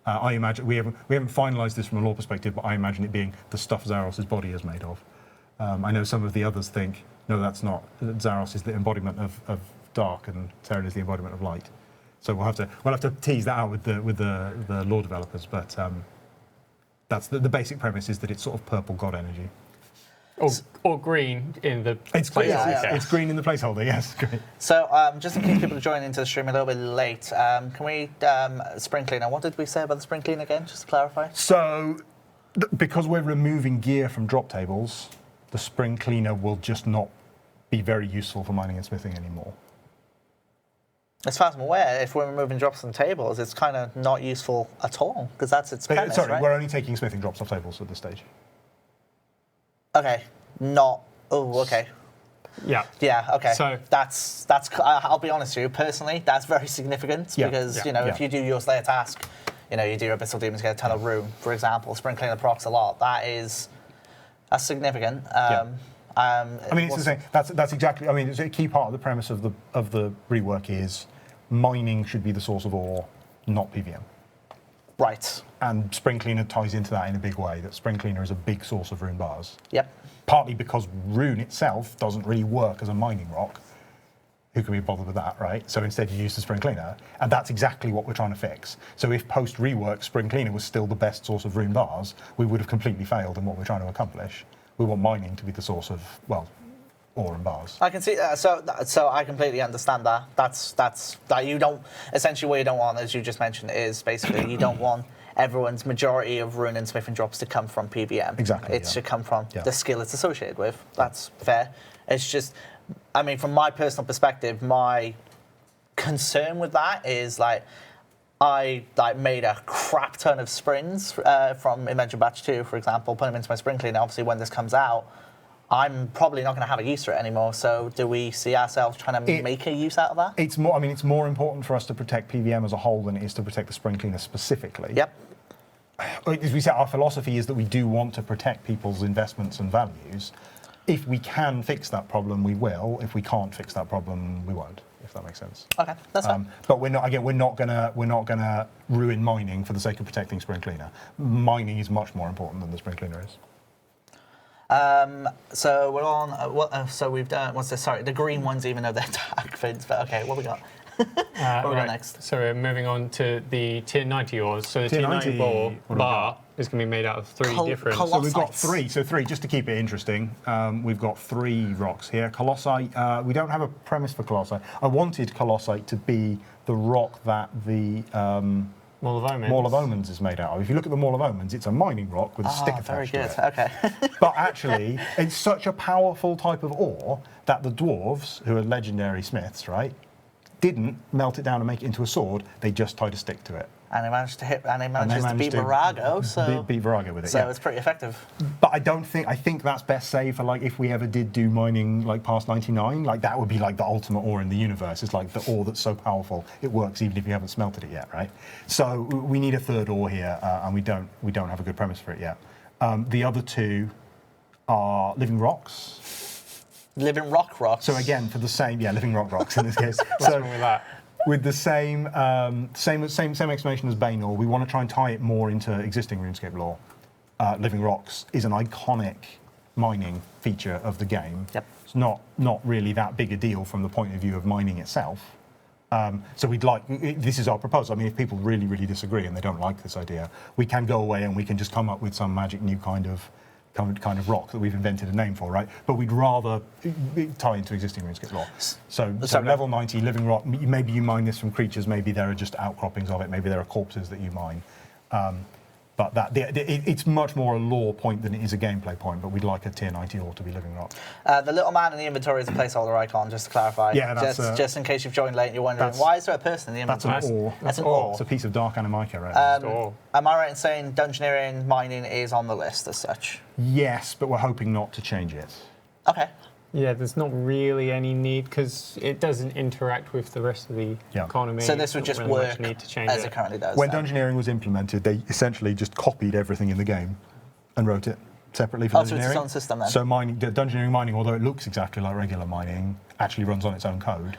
I imagine, we haven't finalized this from a lore perspective, but I imagine it being the stuff Zaros' body is made of. I know some of the others think, no, that's not. Zaros is the embodiment of dark, and Terran is the embodiment of light. So we'll have to tease that out with the lore developers, but that's the basic premise is that it's sort of purple god energy. Or green in the It's green in the placeholder, yes. Great. So, just in case people are joining into the stream a little bit late, can we, spring cleaner, what did we say about the spring cleaner again, just to clarify? So, because we're removing gear from drop tables, the spring cleaner will just not be very useful for mining and smithing anymore. As far as I'm aware, if we're removing drops from tables, it's kind of not useful at all, because that's its premise, Sorry, right? we're only taking smithing drops off tables at this stage. Okay, not. Oh, okay. Yeah. Yeah, okay. So- that's. I'll be honest with you. Personally, that's very significant Yeah, because yeah, if you do your Slayer task, you do your Abyssal Demons, get a ton of Rune, for example. Spring cleaner procs a lot. That's significant. I mean, it's the same. That's exactly. I mean, it's a key part of the premise of the rework is mining should be the source of ore, not PVM. Right. And Spring Cleaner ties into that in a big way, that Spring Cleaner is a big source of rune bars. Yep. Partly because rune itself doesn't really work as a mining rock. Who can be bothered with that, right? So instead you use the Spring Cleaner, and that's exactly what we're trying to fix. So if post-rework Spring Cleaner was still the best source of rune bars, we would have completely failed in what we're trying to accomplish. We want mining to be the source of, well, ore and bars. I can see that. So I completely understand that. That's that you don't, essentially what you don't want, as you just mentioned, is basically you don't want everyone's majority of rune and smithing drops to come from PVM. Exactly, It yeah. should come from Yeah. the skill it's associated with. That's fair. It's just, I mean, from my personal perspective, my concern with that is I made a crap ton of springs from Invention Batch 2, for example, put them into my spring cleaner. Obviously, when this comes out, I'm probably not going to have a use for it anymore. So do we see ourselves trying to make a use out of that? It's more. I mean, it's more important for us to protect PVM as a whole than it is to protect the Spring Cleaner specifically. Yep. As we said, our philosophy is that we do want to protect people's investments and values. If we can fix that problem, we will. If we can't fix that problem, we won't. If that makes sense. Okay, that's fine. But we're not gonna ruin mining for the sake of protecting Spring Cleaner. Mining is much more important than the Spring Cleaner is. So we're on. So we've done. What's this? Sorry, the green ones, even though they're dark fids. But okay, what we got? What we got next? So we're moving on to the tier 90 ores. So the tier 90 90 what have we bar is going to be made out of three different. Col- So we've got Colossi. three. So three, just to keep it interesting, we've got 3 rocks here. Colossi, we don't have a premise for Colossi. I wanted Colossi to be the rock that the Maul of Omens. Maul of Omens is made out of. If you look at the Maul of Omens, it's a mining rock with a stick Very attached good. to it. Okay. But actually, it's such a powerful type of ore that the dwarves, who are legendary smiths, right, didn't melt it down and make it into a sword. They just tied a stick to it. And they managed to hit, and they managed to beat to Virago, so beat Virago with it. so yeah. it's pretty effective. But I think that's best saved for like if we ever did do mining like past 99, like that would be like the ultimate ore in the universe. It's like the ore that's so powerful it works even if you haven't smelted it yet, right? So we need a third ore here, and we don't have a good premise for it yet. The other 2 are living rocks. Living rocks. So again, for the same, living rocks in this case. What's So wrong with that? with the same explanation as Bainor, we want to try and tie it more into existing RuneScape lore. Living rocks is an iconic mining feature of the game. Yep. It's not really that big a deal from the point of view of mining itself. So this is our proposal. I mean, if people really, really disagree and they don't like this idea, we can go away and we can just come up with some magic new kind of rock that we've invented a name for, right? But we'd rather tie into existing RuneScape lore. So level 90, living rock, maybe you mine this from creatures, maybe there are just outcroppings of it, maybe there are corpses that you mine. But it's much more a lore point than it is a gameplay point, but we'd like a tier 90 ore to be living rock. The little man in the inventory is a placeholder icon, just to clarify. Yeah, that's just in case you've joined late and you're wondering, why is there a person in the That's inventory? an ore. That's an ore. It's a piece of dark animika, right? Am I right in saying dungeoneering mining is on the list as such? Yes, but we're hoping not to change it. Okay. Yeah, there's not really any need because it doesn't interact with the rest of the economy. So this would just Not really work much need to change as it currently does. When then. dungeoneering was implemented, they essentially just copied everything in the game and wrote it separately for Oh, so dungeoneering. it's its own system then? So dungeoneering mining, although it looks exactly like regular mining, actually runs on its own code.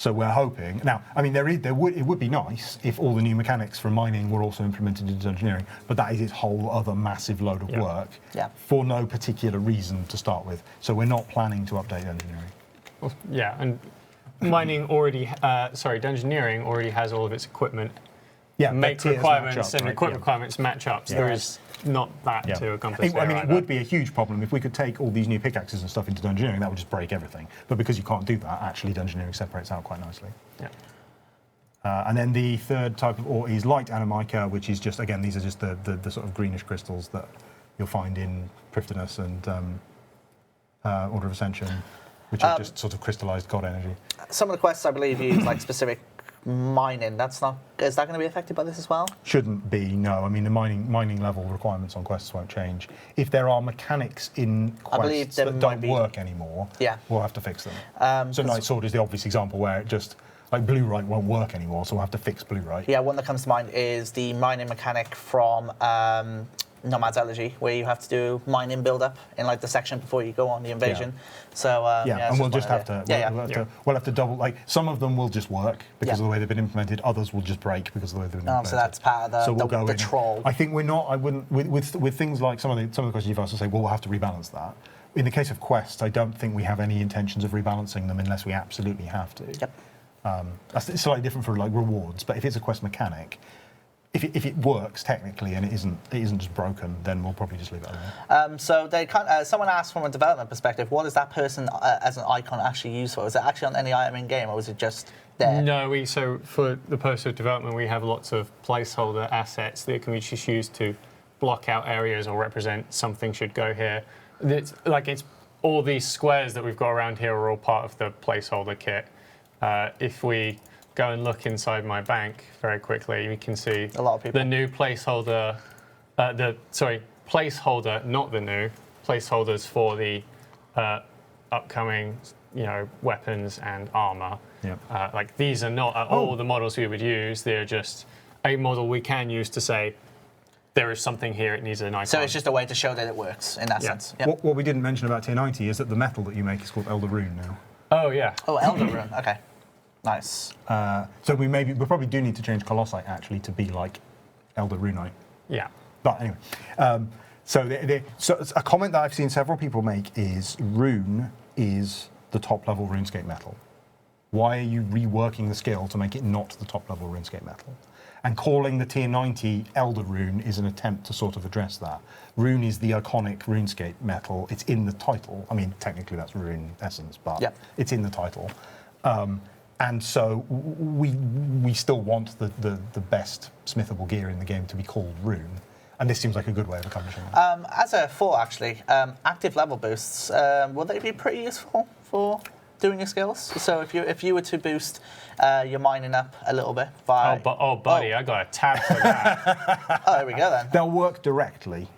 So we're hoping. Now, I mean, it would be nice if all the new mechanics from mining were also implemented into dungeoneering, but that is its whole other massive load of work for no particular reason to start with. So we're not planning to update dungeoneering. Well, yeah, and dungeoneering already has all of its equipment. Yeah, Make tiers requirements match up, and right? equipment requirements match up. So there is not that to accomplish. I mean, there it would be a huge problem if we could take all these new pickaxes and stuff into dungeoneering. That would just break everything. But because you can't do that, actually, dungeoneering separates out quite nicely. Yeah. And then the third type of ore is light animika, which is just, again, these are just the sort of greenish crystals that you'll find in Prifdinus and Order of Ascension, which are just sort of crystallized god energy. Some of the quests, I believe, use like specific mining. Is that going to be affected by this as well? Shouldn't be, no. I mean, the mining level requirements on quests won't change. If there are mechanics in quests that don't work anymore, we'll have to fix them. So Night Sword is the obvious example where it just, like blue right won't work anymore, so we'll have to fix blue right. Yeah, one that comes to mind is the mining mechanic from Nomad's Elegy, where you have to do mining build-up in like the section before you go on the invasion. So and we'll just have to we'll have to double, like some of them will just work because of the way they've been implemented, others will just break because of the way they've been implemented. So that's part of the troll. I think I wouldn't with things like some of the questions you've asked to say, well, we'll have to rebalance that. In the case of quests, I don't think we have any intentions of rebalancing them unless we absolutely have to. It's slightly different for like rewards, but if it's a quest mechanic, if it works technically and it isn't just broken, then we'll probably just leave it alone. So someone asked from a development perspective, what is that person as an icon actually used for? Is it actually on any item in game, or is it just there? No, so for the purpose of development, we have lots of placeholder assets that can be just used to block out areas or represent something should go here. It's all these squares that we've got around here are all part of the placeholder kit. If we go and look inside my bank very quickly, we can see a lot of people. The new placeholder, placeholder, not the new, placeholders for the upcoming, weapons and armor. Like these are not at all the models we would use. They're just a model we can use to say there is something here, it needs an icon. So it's just a way to show that it works in that sense. What we didn't mention about tier 90 is that the metal that you make is called Elder Rune now. Oh, yeah. Oh, Elder Rune. Okay. Nice. So we probably do need to change Colossi actually to be like Elder Runite. Yeah. But anyway, so a comment that I've seen several people make is Rune is the top level RuneScape metal. Why are you reworking the skill to make it not the top level RuneScape metal? And calling the tier 90 Elder Rune is an attempt to sort of address that. Rune is the iconic RuneScape metal. It's in the title. I mean, technically that's Rune Essence, but it's in the title. And so we still want the best smithable gear in the game to be called Rune. And this seems like a good way of accomplishing that. As a thought, actually, active level boosts, will they be pretty useful for doing your skills? So if you were to boost your mining up a little bit by... buddy, I got a tab for that. Oh, there we go then. They'll work directly.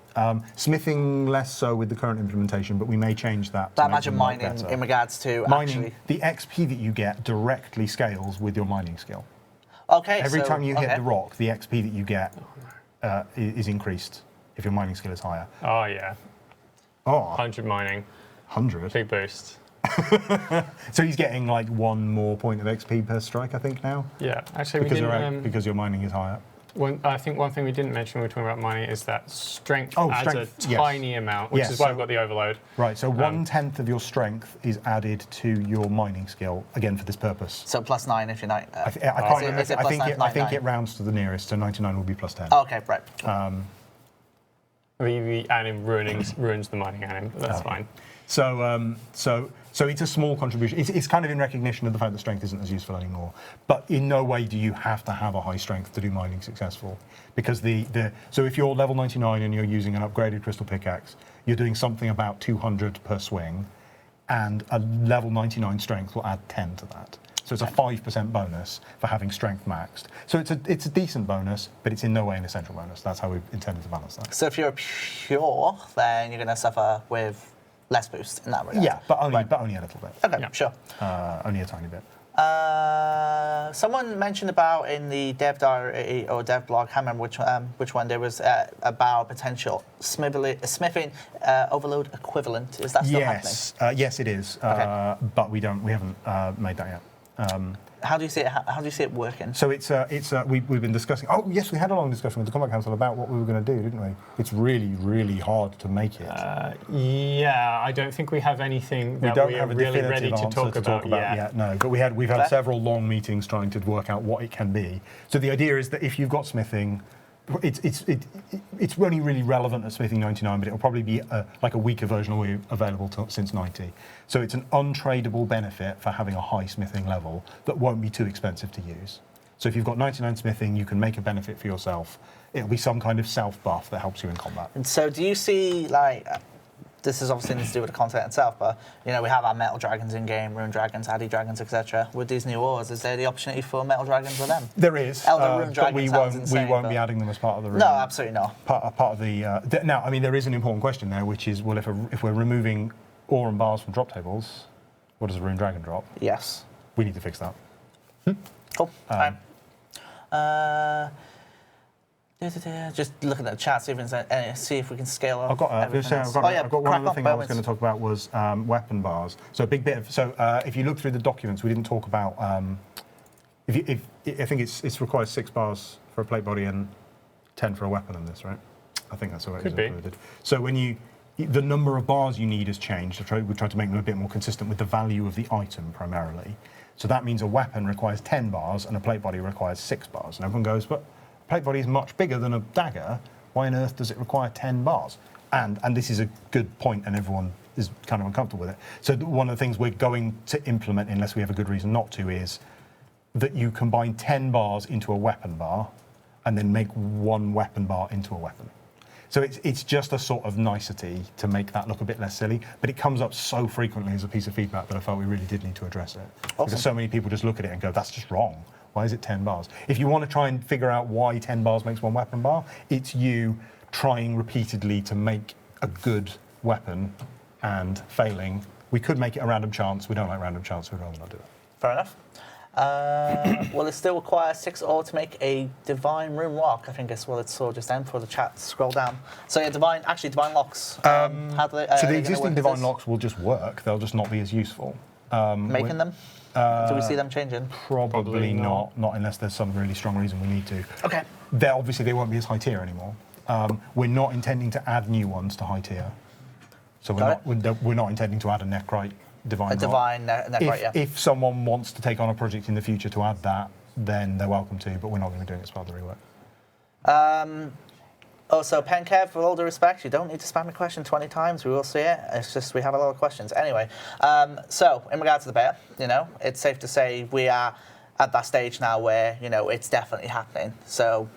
Smithing less so with the current implementation, but we may change that. But I imagine mining in regards to mining, actually... the XP that you get directly scales with your mining skill. Okay, Every time you hit the rock, the XP that you get is increased if your mining skill is higher. Oh, yeah. Oh, 100 mining. 100? Big boost. So he's getting like 1 more point of XP per strike, I think, now? Yeah, actually, because your mining is higher. I think one thing we didn't mention when we were talking about mining is that strength adds strength, a tiny amount, which is why I've got the overload. Right, so 1/10 of your strength is added to your mining skill, again, for this purpose. So +9 if you're not... I can't remember. I think it rounds to the nearest, so 99 will be +10. Oh, okay, right. The anim ruins the mining anim, but that's fine. So it's a small contribution. It's kind of in recognition of the fact that strength isn't as useful anymore. But in no way do you have to have a high strength to do mining successful. Because so if you're level 99 and you're using an upgraded crystal pickaxe, you're doing something about 200 per swing, and a level 99 strength will add 10 to that. So it's a 5% bonus for having strength maxed. So it's a decent bonus, but it's in no way an essential bonus. That's how we've intended to balance that. So if you're pure, then you're going to suffer with less boost in that regard. Yeah, but only a little bit. Okay, sure. Only a tiny bit. Someone mentioned about in the dev diary or dev blog, I can't remember which one, there was about potential smithing overload equivalent. Is that still happening? Yes, it is. Okay. But we haven't made that yet. How do you see it? How do you see it working? So we've been discussing. Oh yes, we had a long discussion with the Combat Council about what we were going to do, didn't we? It's really, really hard to make it. Yeah, I don't think we have anything that we are really ready to talk about yet. No, but we've had several long meetings trying to work out what it can be. So the idea is that if you've got smithing, it's only really relevant at Smithing 99, but it'll probably be like a weaker version will be available since 90. So it's an untradeable benefit for having a high smithing level that won't be too expensive to use. So if you've got 99 smithing, you can make a benefit for yourself. It'll be some kind of self buff that helps you in combat. And so do you see, like, this is obviously nothing to do with the content itself, but we have our metal dragons in game, rune dragons, addy dragons, etc. With these new ores, is there the opportunity for metal dragons with them? There is. Elder rune dragons but we won't be adding them as part of the rune. No, absolutely not. Part of the. Now, I mean, there is an important question there, which is, well, if we're removing ore and bars from drop tables, what does a rune dragon drop? Yes. We need to fix that. Cool. Right. Just looking at the chat, see if we can scale up. I've got one other thing I was going to talk about was weapon bars. So a big bit of if you look through the documents, we didn't talk about. I think it requires 6 bars for a plate body and 10 for a weapon in this, right? I think that's what it is included. So when the number of bars you need has changed. We've tried to make them a bit more consistent with the value of the item primarily. So that means a weapon requires 10 bars and a plate body requires 6 bars. And everyone goes, but plate body is much bigger than a dagger. Why on earth does it require 10 bars? And this is a good point, and everyone is kind of uncomfortable with it. So one of the things we're going to implement, unless we have a good reason not to, is that you combine 10 bars into a weapon bar and then make 1 weapon bar into a weapon. So it's just a sort of nicety to make that look a bit less silly, but it comes up so frequently as a piece of feedback that I felt we really did need to address it. Awesome. Because so many people just look at it and go, that's just wrong. Why is it 10 bars? If you want to try and figure out why 10 bars makes 1 weapon bar, it's you trying repeatedly to make a good weapon and failing. We could make it a random chance. We don't like random chance, so we'd rather not do it. Fair enough. Well, it still requires 6 ore to make a divine rune rock. I think that's what it saw just then for the chat. Scroll down. So yeah, divine locks. So the existing divine locks will just work. They'll just not be as useful. Making them? Do we see them changing? Probably not unless there's some really strong reason we need to. Okay. Obviously, they won't be as high tier anymore. We're not intending to add new ones to high tier. So we're not intending to add a Nechrite divine rock. Nechrite, yeah. If someone wants to take on a project in the future to add that, then they're welcome to, but we're not going to be doing it as part of the rework. Also, Penkev, with all due respect, you don't need to spam a question 20 times. We will see it. It's just we have a lot of questions. Anyway, so in regards to the beta, it's safe to say we are at that stage now where, it's definitely happening. So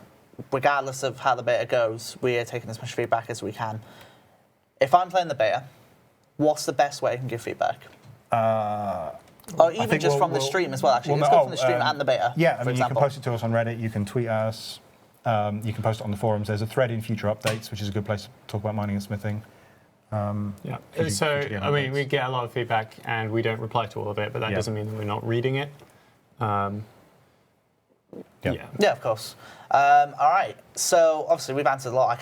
regardless of how the beta goes, we are taking as much feedback as we can. If I'm playing the beta, what's the best way I can give feedback? Or even just from the stream as well, actually. Let's go from the stream and the beta, Yeah, for example. You can post it to us on Reddit, you can tweet us, you can post it on the forums. There's a thread in future updates, which is a good place to talk about mining and smithing. Yeah. So, I mean, we get a lot of feedback and we don't reply to all of it, but that doesn't mean that we're not reading it. Yeah, of course. All right. So obviously we've answered a lot.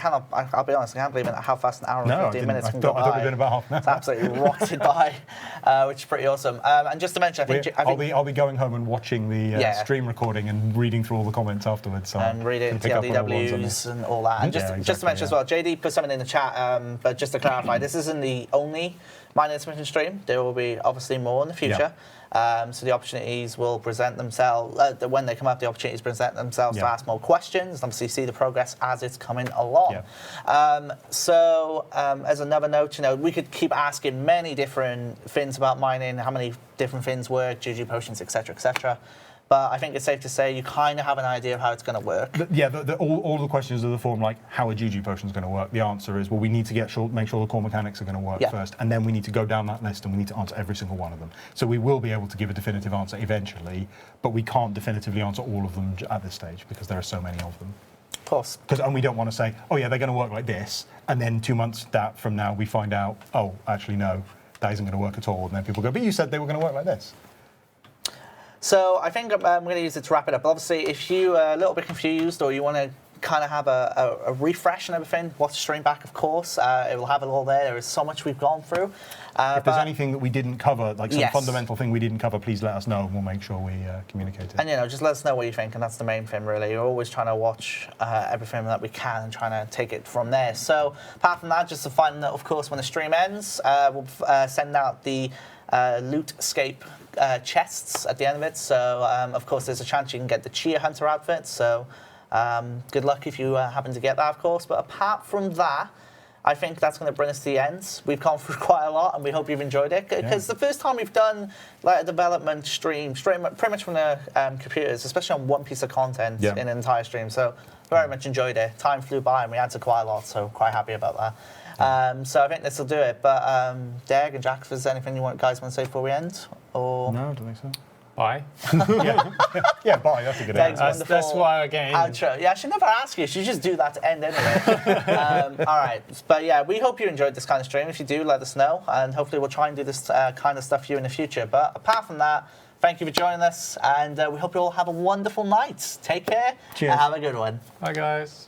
I'll be honest, I can't believe how fast an hour and 15 minutes can go by. I thought it had been about half an hour. It's absolutely rotted by, which is pretty awesome. And just to mention, I'll be going home and watching the stream recording and reading through all the comments afterwards. So and reading TLDWs and all that. And just to mention as well, JD put something in the chat, but just to clarify, this isn't the only Mining and Smithing stream. There will be obviously more in the future. So the opportunities will present themselves, when they come up, the opportunities present themselves to ask more questions, and obviously see the progress as it's coming along. As another note, we could keep asking many different things about mining, how many different things work, GG potions, etc., etc. But I think it's safe to say you kind of have an idea of how it's going to work. All the questions of the forum, like how are GG potions going to work? The answer is, well, we need to make sure the core mechanics are going to work first, and then we need to go down that list and we need to answer every single one of them. So we will be able to give a definitive answer eventually, but we can't definitively answer all of them at this stage because there are so many of them. Of course. And we don't want to say, oh yeah, they're going to work like this, and then 2 months from now we find out, oh, actually no, that isn't going to work at all, and then people go, but you said they were going to work like this. So I think I'm going to use it to wrap it up. Obviously, if you're a little bit confused or you want to kind of have a refresh and everything, watch the stream back, of course. It will have it all there. There is so much we've gone through. If there's anything that we didn't cover, like some fundamental thing we didn't cover, please let us know and we'll make sure we communicate it. And, just let us know what you think, and that's the main thing, really. You're always trying to watch everything that we can and trying to take it from there. So apart from that, just a final note, of course, when the stream ends, we'll send out the RuneScape chests at the end of it. So, of course, there's a chance you can get the Cheer Hunter outfit. So, good luck if you happen to get that, of course. But apart from that, I think that's going to bring us to the end. We've gone through quite a lot, and we hope you've enjoyed it. Because the first time we've done like a development stream, pretty much from the computers, especially on one piece of content in an entire stream. So, very much enjoyed it. Time flew by, and we answered quite a lot. So, quite happy about that. So I think this will do it. But Deg and Jack, if there's anything you guys want to say before we end? Or no, I don't think so. Bye. Bye. That's a good answer. That's why I get in. Outro. Yeah, I should never ask you. You should just do that to end anyway. All right. But yeah, we hope you enjoyed this kind of stream. If you do, let us know. And hopefully we'll try and do this kind of stuff for you in the future. But apart from that, thank you for joining us. And we hope you all have a wonderful night. Take care. Cheers. And have a good one. Bye, guys.